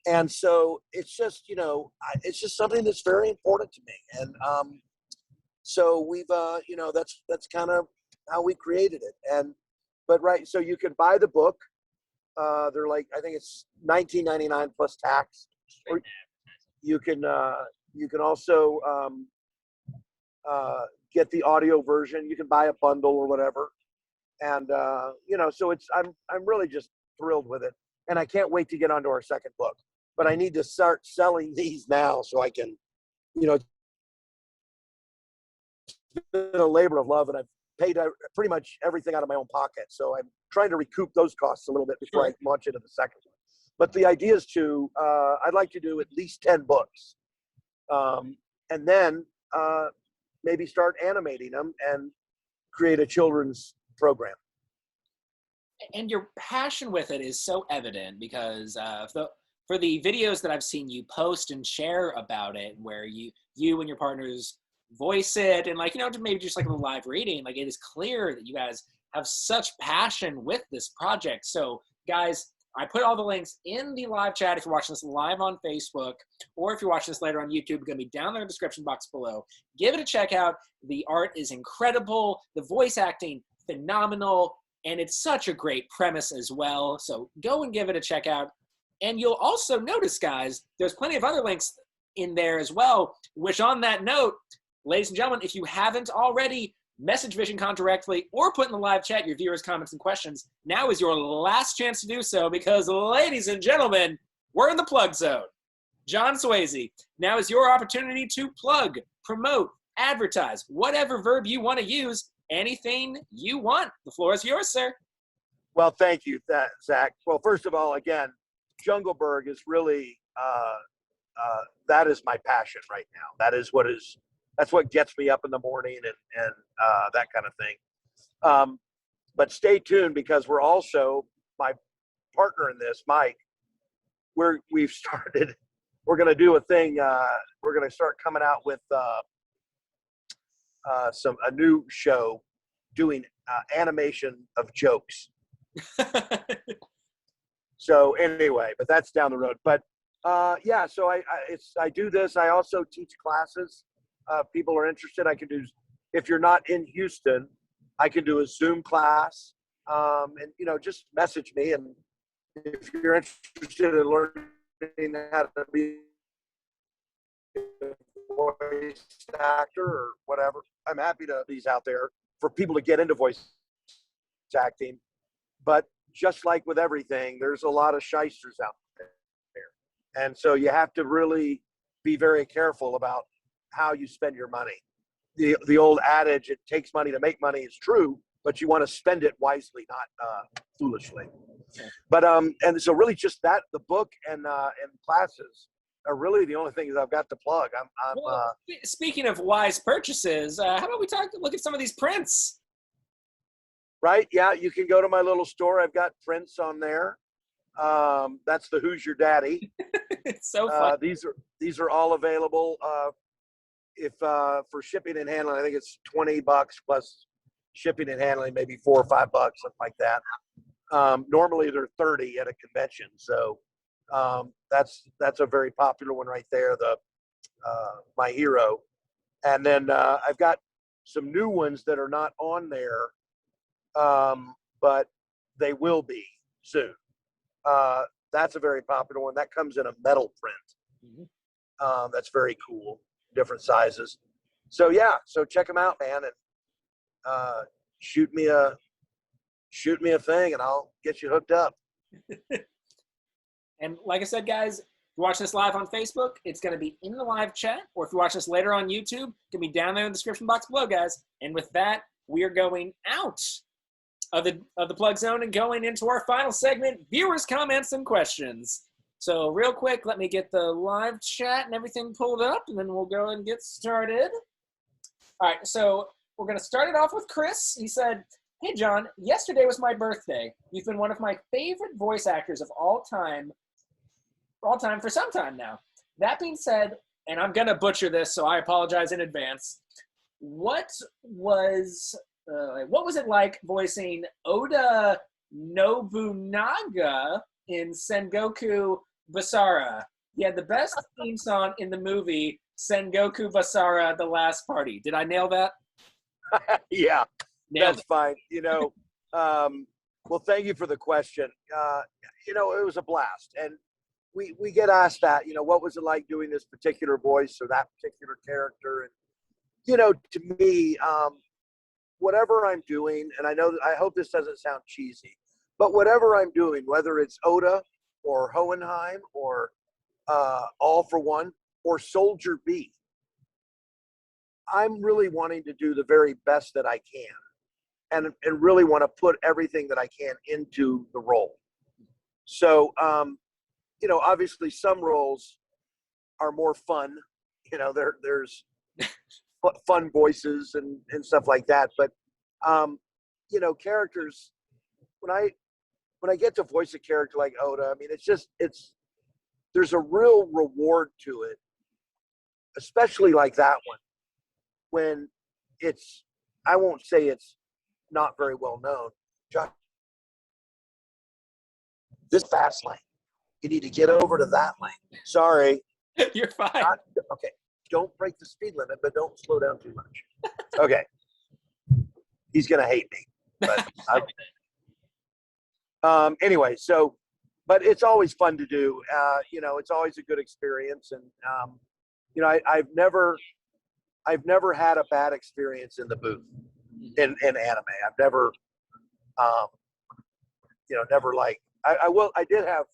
And so it's just, it's just something that's very important to me. And so we've, that's kind of how we created it. So you can buy the book. They're like, I think it's $19.99 plus tax. Or you can also get the audio version. You can buy a bundle or whatever. And so I'm really just thrilled with it. and I can't wait to get onto our second book. But I need to start selling these now so I can, it's been a labor of love, and I've paid pretty much everything out of my own pocket. So I'm trying to recoup those costs a little bit before I launch into the second one. But the idea is I'd like to do at least 10 books, and then maybe start animating them and create a children's program. And your passion with it is so evident because for the videos that I've seen you post and share about it, where you and your partners voice it, and maybe just like a live reading, like it is clear that you guys have such passion with this project. So guys, I put all the links in the live chat if you're watching this live on Facebook, or if you're watching this later on YouTube, it's going to be down there in the description box below. Give it a check out. The art is incredible. The voice acting, phenomenal. And it's such a great premise as well. So go and give it a check out. And you'll also notice, guys, there's plenty of other links in there as well, which on that note, ladies and gentlemen, if you haven't already, message Visioncon directly or put in the live chat your viewers' comments and questions. Now is your last chance to do so because, ladies and gentlemen, we're in the plug zone. John Swasey, now is your opportunity to plug, promote, advertise, whatever verb you want to use. Anything you want. The floor is yours, sir. Well, thank you, Zach. Well, first of all, again, Jungleberg is really, that is my passion right now. That's what gets me up in the morning and that kind of thing. But stay tuned because we're also, my partner in this, Mike, we're going to do a thing. We're going to start coming out with a new show doing animation of jokes. So anyway, but that's down the road. But yeah, so I do this. I also teach classes. People are interested. I can do, if you're not in Houston, I can do a Zoom class. And just message me. And if you're interested in learning how to be voice actor or whatever, I'm happy to these out there for people to get into voice acting. But just like with everything, there's a lot of shysters out there. And so you have to really be very careful about how you spend your money. The old adage, it takes money to make money, is true, but you want to spend it wisely, not foolishly. But and so really just that, the book and classes are really the only things I've got to plug. Well, speaking of wise purchases, how about we look at some of these prints? Right? Yeah, you can go to my little store. I've got prints on there. That's the Who's Your Daddy. It's so fun. These are all available. If for shipping and handling, I think it's $20 plus shipping and handling, maybe $4 or $5, something like that. Normally they're $30 at a convention. So that's a very popular one right there, the my hero. And then I've got some new ones that are not on there, but they will be soon. That's a very popular one. That comes in a metal print. Mm-hmm. That's very cool, different sizes. So yeah, so check them out, man, and shoot me a thing, and I'll get you hooked up. And like I said, guys, if you're watching this live on Facebook, it's going to be in the live chat, or if you're watching this later on YouTube, it's going to be down there in the description box below, guys. And with that, we are going out of the plug zone and going into our final segment, viewers' comments and questions. So real quick, let me get the live chat and everything pulled up, and then we'll go and get started. All right, so we're going to start it off with Chris. He said, "Hey, John, yesterday was my birthday. You've been one of my favorite voice actors of all time for some time now. That being said," and I'm going to butcher this, so I apologize in advance, what was it like voicing Oda Nobunaga in Sengoku Basara? He had the best theme song in the movie Sengoku Basara: The Last Party. Did I nail that? Yeah, Nailed that's fine. Well, thank you for the question. It was a blast. And we get asked that, what was it like doing this particular voice or that particular character? And, to me, whatever I'm doing, and I hope this doesn't sound cheesy, but whatever I'm doing, whether it's Oda or Hohenheim or All for One or Soldier B. I'm really wanting to do the very best that I can and really want to put everything that I can into the role. So, obviously some roles are more fun. There's fun voices and stuff like that. But, characters, when I get to voice a character like Oda, I mean, there's a real reward to it, especially like that one, when I won't say it's not very well known. This fast lane, you need to get over to that lane. Sorry. You're fine. Okay. Don't break the speed limit, but don't slow down too much. Okay. He's going to hate me. But anyway, but it's always fun to do. It's always a good experience. And, I've never had a bad experience in the booth in anime. I've never, I did have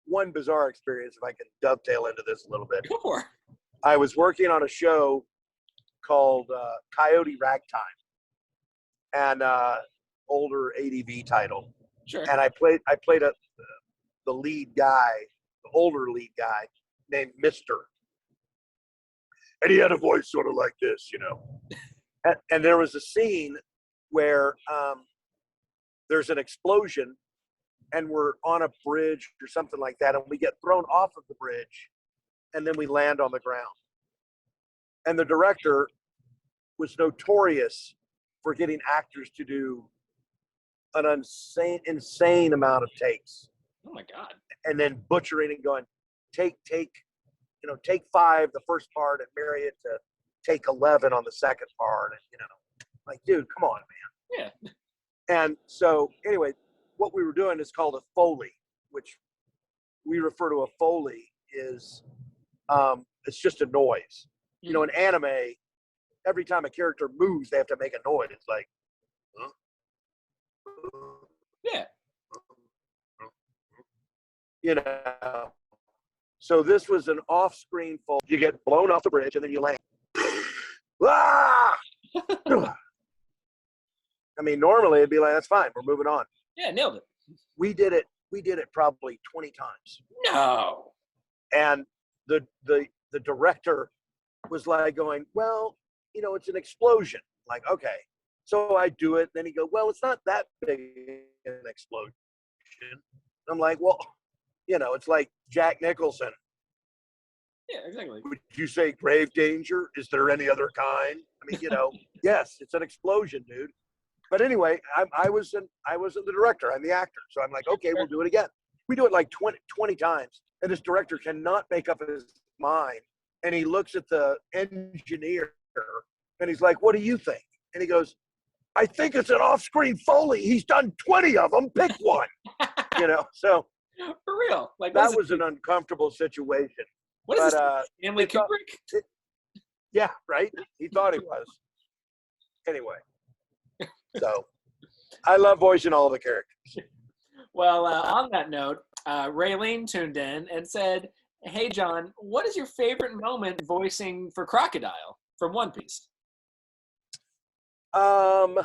one bizarre experience, if I can dovetail into this a little bit. Go for it. I was working on a show called Coyote Ragtime, and older ADV title. Sure. And I played the lead guy, the older lead guy named Mister. And he had a voice sort of like this, And there was a scene where there's an explosion and we're on a bridge or something like that, and we get thrown off of the bridge and then we land on the ground. And the director was notorious for getting actors to do an insane amount of takes. Oh my God. And then butchering and going, take 5 the first part and marry it to take 11 on the second part. And, like, dude, come on, man. Yeah. And so anyway, what we were doing is called a Foley, which we refer to a Foley is, it's just a noise. Mm-hmm. In anime, every time a character moves, they have to make a noise. It's like, huh? Yeah. So this was an off-screen Foley. You get blown off the bridge and then you land. Ah! I mean, normally it'd be like, that's fine, we're moving on. Yeah, nailed it. We did it probably 20 times. No. And the director was like going, well, it's an explosion. Like, okay. So I do it. Then he go, well, it's not that big an explosion. I'm like, well, it's like Jack Nicholson. Yeah, exactly. Would you say grave danger? Is there any other kind? I mean, yes, it's an explosion, dude. But anyway, I wasn't the director. I'm the actor. So I'm like, okay, we'll do it again. We do it like 20 times. And this director cannot make up his mind. And he looks at the engineer and he's like, what do you think? And he goes, I think it's an off-screen Foley. He's done 20 of them. Pick one. So for real. Like that was an uncomfortable situation. What is this? Stanley Kubrick? Yeah, right? He thought he was. Anyway. So I love voicing all the characters. Well, on that note, Raylene tuned in and said, hey, John, what is your favorite moment voicing for Crocodile from One Piece? Wow.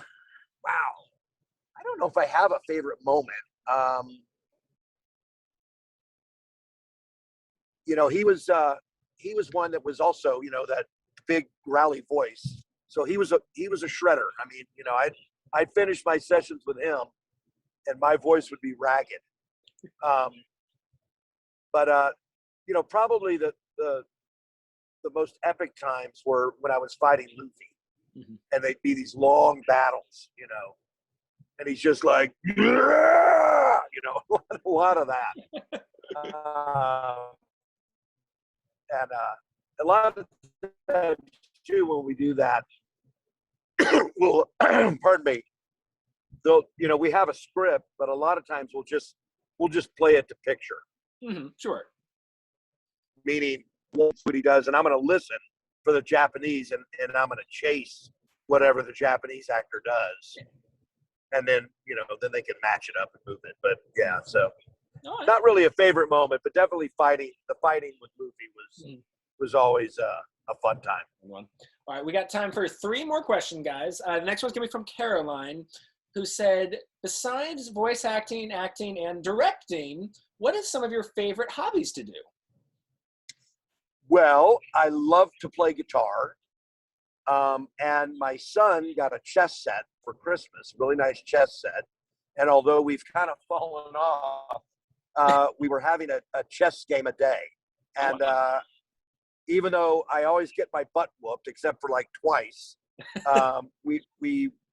I don't know if I have a favorite moment. He was one that was also, that big growly voice. So he was a shredder. I mean, I'd finish my sessions with him and my voice would be ragged. But probably the most epic times were when I was fighting Luffy. Mm-hmm. And they'd be these long battles, and he's just like, yeah! A lot of that. And a lot of times too, when we do that, well, pardon me, we have a script, but a lot of times we'll just play it to picture. Mm-hmm. Sure. Meaning, what he does, and I'm going to listen for the Japanese, and I'm going to chase whatever the Japanese actor does, and then then they can match it up and move it. But yeah, so Not really a favorite moment, but definitely fighting. The fighting with Luffy was always a fun time. All right, we got time for 3 more questions, guys. The next one's going to be from Caroline, who said, besides voice acting, acting, and directing, what is some of your favorite hobbies to do? Well, I love to play guitar. And my son got a chess set for Christmas, really nice chess set. And although we've kind of fallen off, we were having a chess game a day. And even though I always get my butt whooped, except for like twice,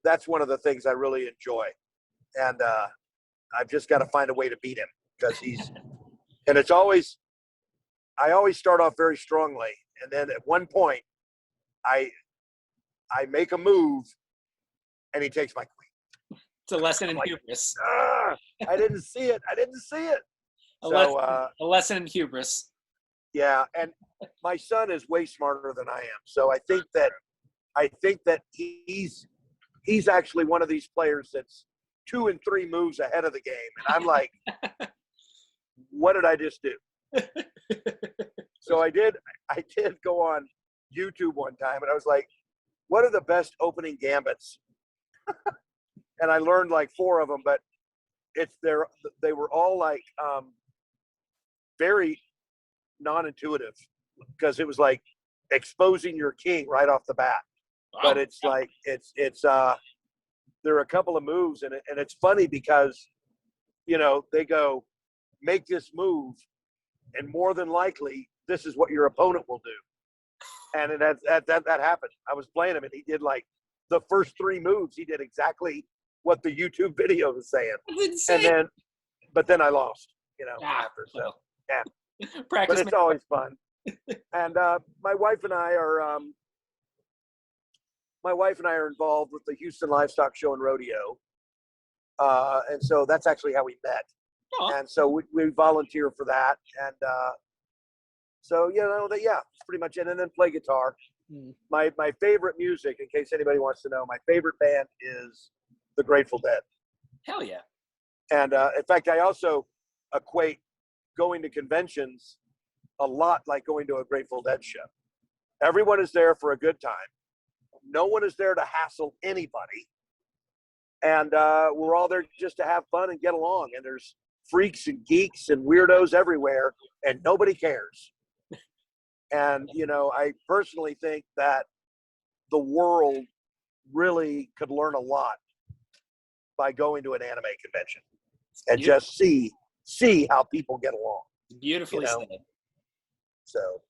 that's one of the things I really enjoy. And I've just got to find a way to beat him because and it's always, I always start off very strongly. And then at one point, I make a move and he takes my queen. It's a lesson in hubris. I didn't see it. A lesson in hubris. Yeah, and my son is way smarter than I am. So I think that he's actually one of these players that's 2 and 3 moves ahead of the game. And I'm like, what did I just do? So I did go on YouTube one time and I was like, what are the best opening gambits? And I learned like 4 of them, but they were all like very non-intuitive because it was like exposing your king right off the bat. Wow. But it's like it's there are a couple of moves and it's funny because they go make this move and more than likely this is what your opponent will do. And that happened. I was playing him and he did like the first 3 moves. He did exactly what the YouTube video was saying. But then I lost, after. So yeah. Practice, but it's always fun. And my wife and I are involved with the Houston Livestock Show and Rodeo, and so that's actually how we met. Aww. And so we volunteer for that, and so that's pretty much it. And then play guitar. My favorite music, in case anybody wants to know, my favorite band is the Grateful Dead. Hell yeah! And in fact, I also equate going to conventions a lot like going to a Grateful Dead show. Everyone is there for a good time. No one is there to hassle anybody. And we're all there just to have fun and get along. And there's freaks and geeks and weirdos everywhere, and nobody cares. And, I personally think that the world really could learn a lot by going to an anime convention and just see how people get along. Beautifully said. So,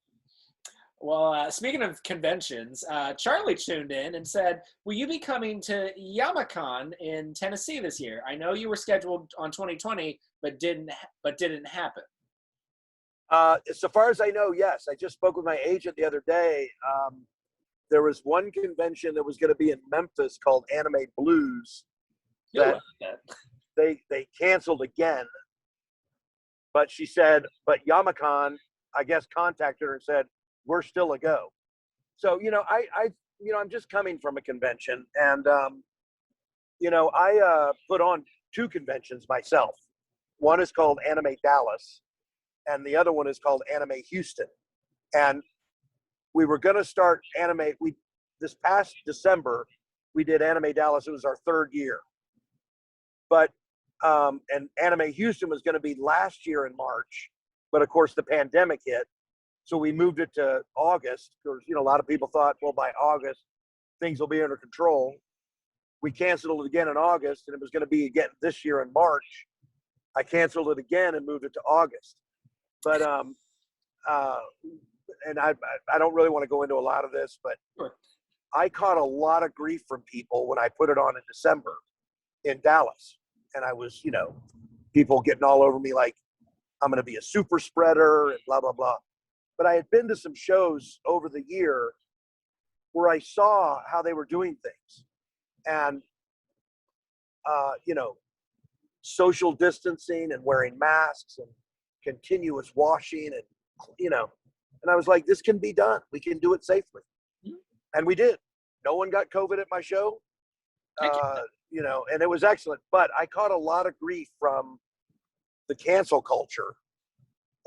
well, speaking of conventions, Charlie tuned in and said, will you be coming to Yamacon in Tennessee this year? I know you were scheduled on 2020, but didn't happen. So far as I know, yes. I just spoke with my agent the other day. There was one convention that was going to be in Memphis called Anime Blues that they canceled again. But she said, but Yamacon, I guess, contacted her and said, we're still a go. So, I'm just coming from a convention and, I put on 2 conventions myself. One is called Anime Dallas and the other one is called Anime Houston. And we were going to start this past December, we did Anime Dallas. It was our 3rd year. But and Anime Houston was going to be last year in March, but of course the pandemic hit, so we moved it to August because a lot of people thought, well, by August things will be under control. We canceled it again in August, and it was going to be again this year in March. I canceled it again and moved it to August. But and I don't really want to go into a lot of this, but sure. I caught a lot of grief from people when I put it on in December in Dallas. And I was, people getting all over me like I'm going to be a super spreader and blah, blah, blah. But I had been to some shows over the year where I saw how they were doing things. And, social distancing and wearing masks and continuous washing and, and I was like, this can be done. We can do it safely. Mm-hmm. And we did. No one got COVID at my show. And it was excellent. But I caught a lot of grief from the cancel culture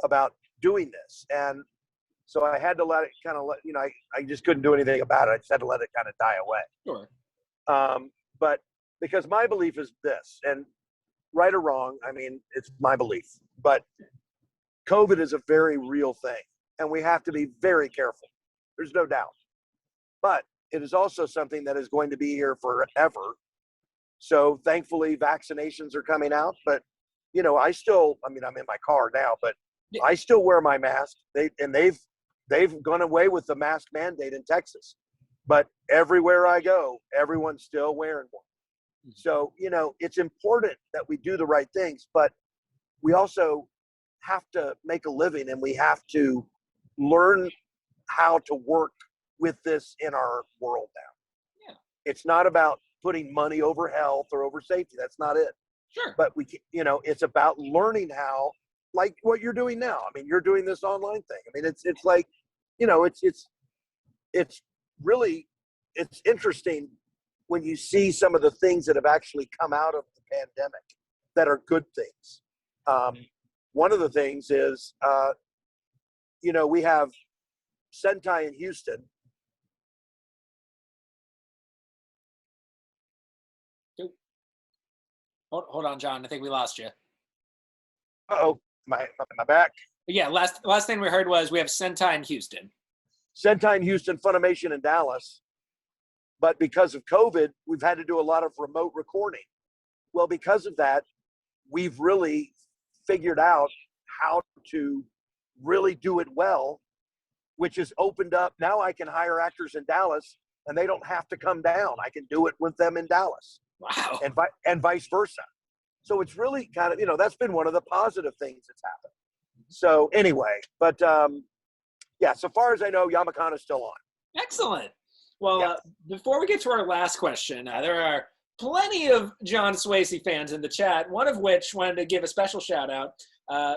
about doing this. And so I had to let it kind of I just couldn't do anything about it. I just had to let it kind of die away. Sure. But because my belief is this, and right or wrong, I mean, it's my belief, but COVID is a very real thing, and we have to be very careful. There's no doubt. But it is also something that is going to be here forever. So thankfully, vaccinations are coming out. But, I'm in my car now, but I still wear my mask. They've gone away with the mask mandate in Texas. But everywhere I go, everyone's still wearing one. So, it's important that we do the right things, but we also have to make a living, and we have to learn how to work with this in our world now. Yeah. It's not about putting money over health or over safety. That's not it. Sure. But it's about learning how, like what you're doing now. I mean, you're doing this online thing. I mean, it's like, it's really, it's interesting when you see some of the things that have actually come out of the pandemic that are good things. One of the things is, we have Sentai in Houston. Hold on, John. I think we lost you. Uh-oh, am I back? Yeah, last thing we heard was we have Sentai in Houston. Sentai in Houston, Funimation in Dallas. But because of COVID, we've had to do a lot of remote recording. Well, because of that, we've really figured out how to really do it well, which has opened up. Now I can hire actors in Dallas, and they don't have to come down. I can do it with them in Dallas. Wow. And vice versa. So it's really kind of, that's been one of the positive things that's happened. So anyway, but so far as I know, Yamakan is still on. Excellent. Well, before we get to our last question, there are plenty of John Swasey fans in the chat, one of which wanted to give a special shout out.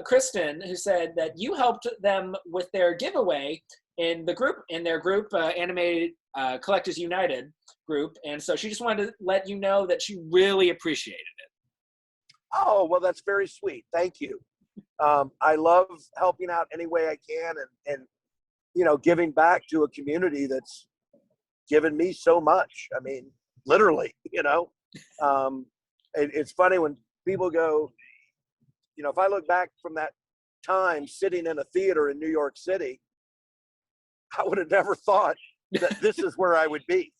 Kristen, who said that you helped them with their giveaway in their group, Animated Collectors United group. And so she just wanted to let you know that she really appreciated it. Oh, well, that's very sweet. Thank you. I love helping out any way I can and giving back to a community that's given me so much. I mean, literally, it's funny when people go, if I look back from that time sitting in a theater in New York City, I would have never thought that this is where I would be.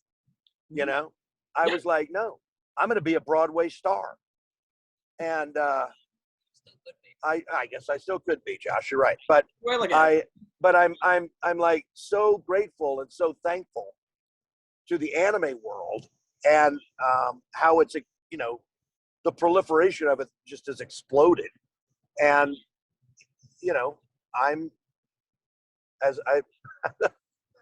I was like, no, I'm going to be a Broadway star. And I guess I still could be, Josh. You're right. But I'm like so grateful and so thankful to the anime world and how it's the proliferation of it just has exploded. And as I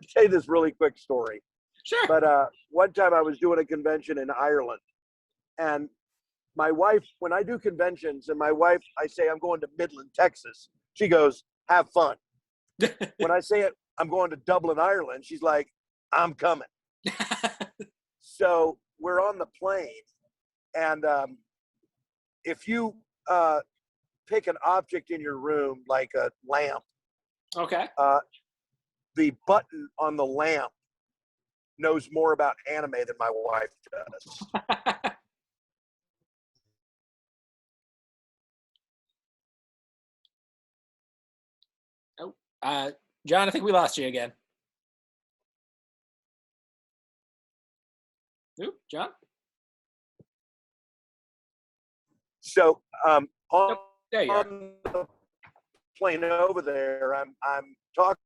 say this really quick story. Sure. But one time I was doing a convention in Ireland, and my wife, when I do conventions, and my wife, I say I'm going to Midland, Texas. She goes, "Have fun." When I say it, I'm going to Dublin, Ireland. She's like, "I'm coming." So we're on the plane, and if you pick an object in your room, like a lamp, okay, the button on the lamp knows more about anime than my wife does. John, I think we lost you again. Oop, John? So there you are. on the plane over there, I'm talking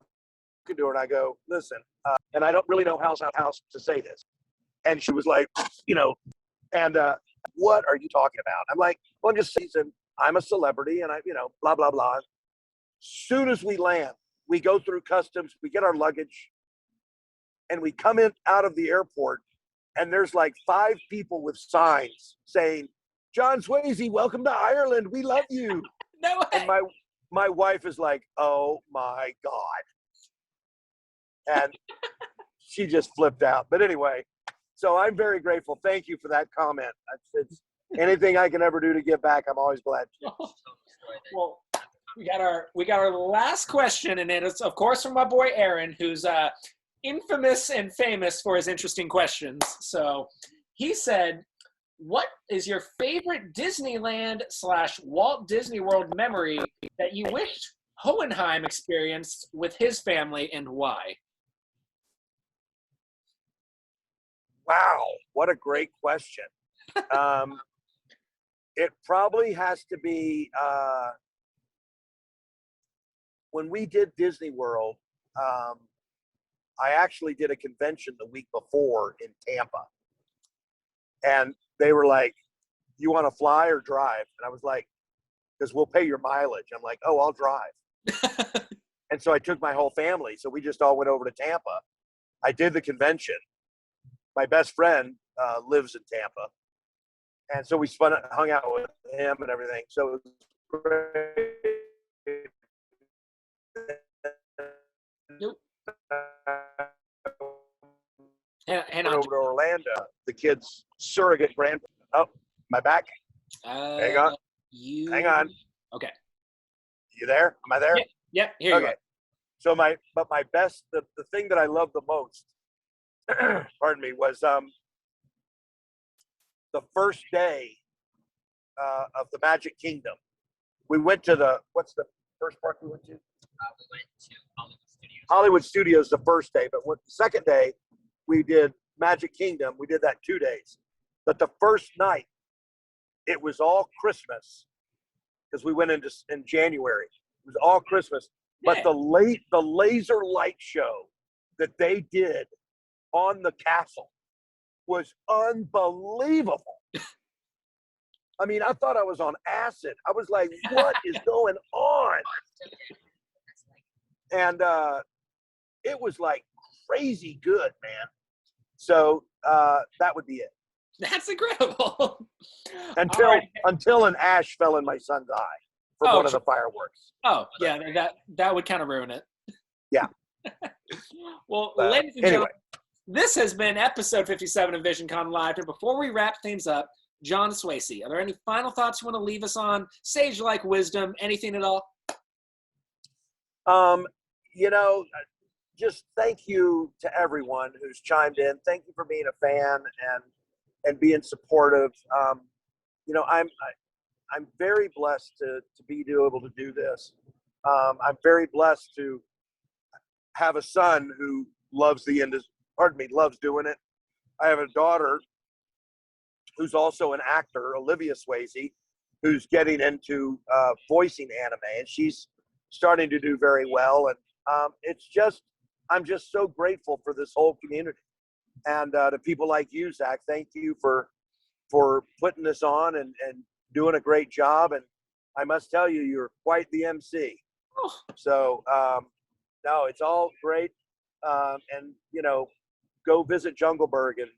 to her, and I go, "Listen," and I don't really know how to say this. And she was like, and what are you talking about? I'm like, well, I'm just saying, I'm a celebrity, and I, blah, blah, blah. Soon as we land, we go through customs, we get our luggage, and we come in out of the airport, and there's like 5 people with signs saying, "John Swasey, welcome to Ireland. We love you." No way. And my wife is like, "Oh my God." And she just flipped out. But anyway, so I'm very grateful. Thank you for that comment. It's anything I can ever do to give back, I'm always glad to. destroy the. Well, we got our last question, and it's of course from my boy Aaron, who's infamous and famous for his interesting questions. So he said, "What is your favorite Disneyland / Walt Disney World memory that you wished Hohenheim experienced with his family, and why?" Wow, what a great question. It probably has to be when we did Disney World. I actually did a convention the week before in Tampa, and they were like, "You want to fly or drive?" And I was like, "Because we'll pay your mileage." I'm like, "Oh, I'll drive." And so I took my whole family. So we just all went over to Tampa. I did the convention. My best friend lives in Tampa. And so we hung out with him and everything. So it was great. Nope. Went over to Orlando. The kid's surrogate grandpa. Oh, my back. Hang on. Hang on. Okay. You there? Am I there? Yep. Here you go. So the thing that I love the most, pardon me, was the first day of the Magic Kingdom. We went to what's the first park we went to? We went to Hollywood Studios. Hollywood Studios the first day, but the second day we did Magic Kingdom. We did that 2 days. But the first night, it was all Christmas because we went in January. It was all Christmas. But Yeah. the laser light show that they did on the castle was unbelievable. I mean, I thought I was on acid. I was like, what is going on? And it was like crazy good, man. So that would be it. That's incredible. Until an ash fell in my son's eye from one of the fireworks. Oh, yeah, that would kind of ruin it. Yeah. Well, ladies and anyway. gentlemen, this has been episode 57 of Visioncon Live. And before we wrap things up, John Swasey, are there any final thoughts you want to leave us on? Sage-like wisdom, anything at all? Just thank you to everyone who's chimed in. Thank you for being a fan and being supportive. I'm very blessed to be able to do this. I'm very blessed to have a son who loves the industry. Loves doing it. I have a daughter who's also an actor, Olivia Swasey, who's getting into voicing anime, and she's starting to do very well. And I'm just so grateful for this whole community, and to people like you, Zach. Thank you for putting this on and doing a great job. And I must tell you, you're quite the MC. Oh. So no, it's all great. And go visit Jungleberg and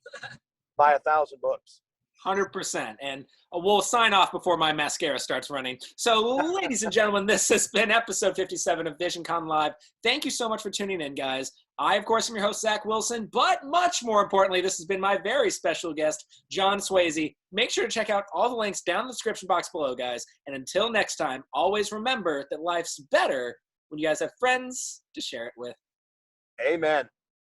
buy 1,000 books. 100%. And we'll sign off before my mascara starts running. So, ladies and gentlemen, this has been episode 57 of Visioncon Live. Thank you so much for tuning in, guys. I, of course, am your host, Zach Wilson, but much more importantly, this has been my very special guest, John Swasey. Make sure to check out all the links down in the description box below, guys. And until next time, always remember that life's better when you guys have friends to share it with. Amen.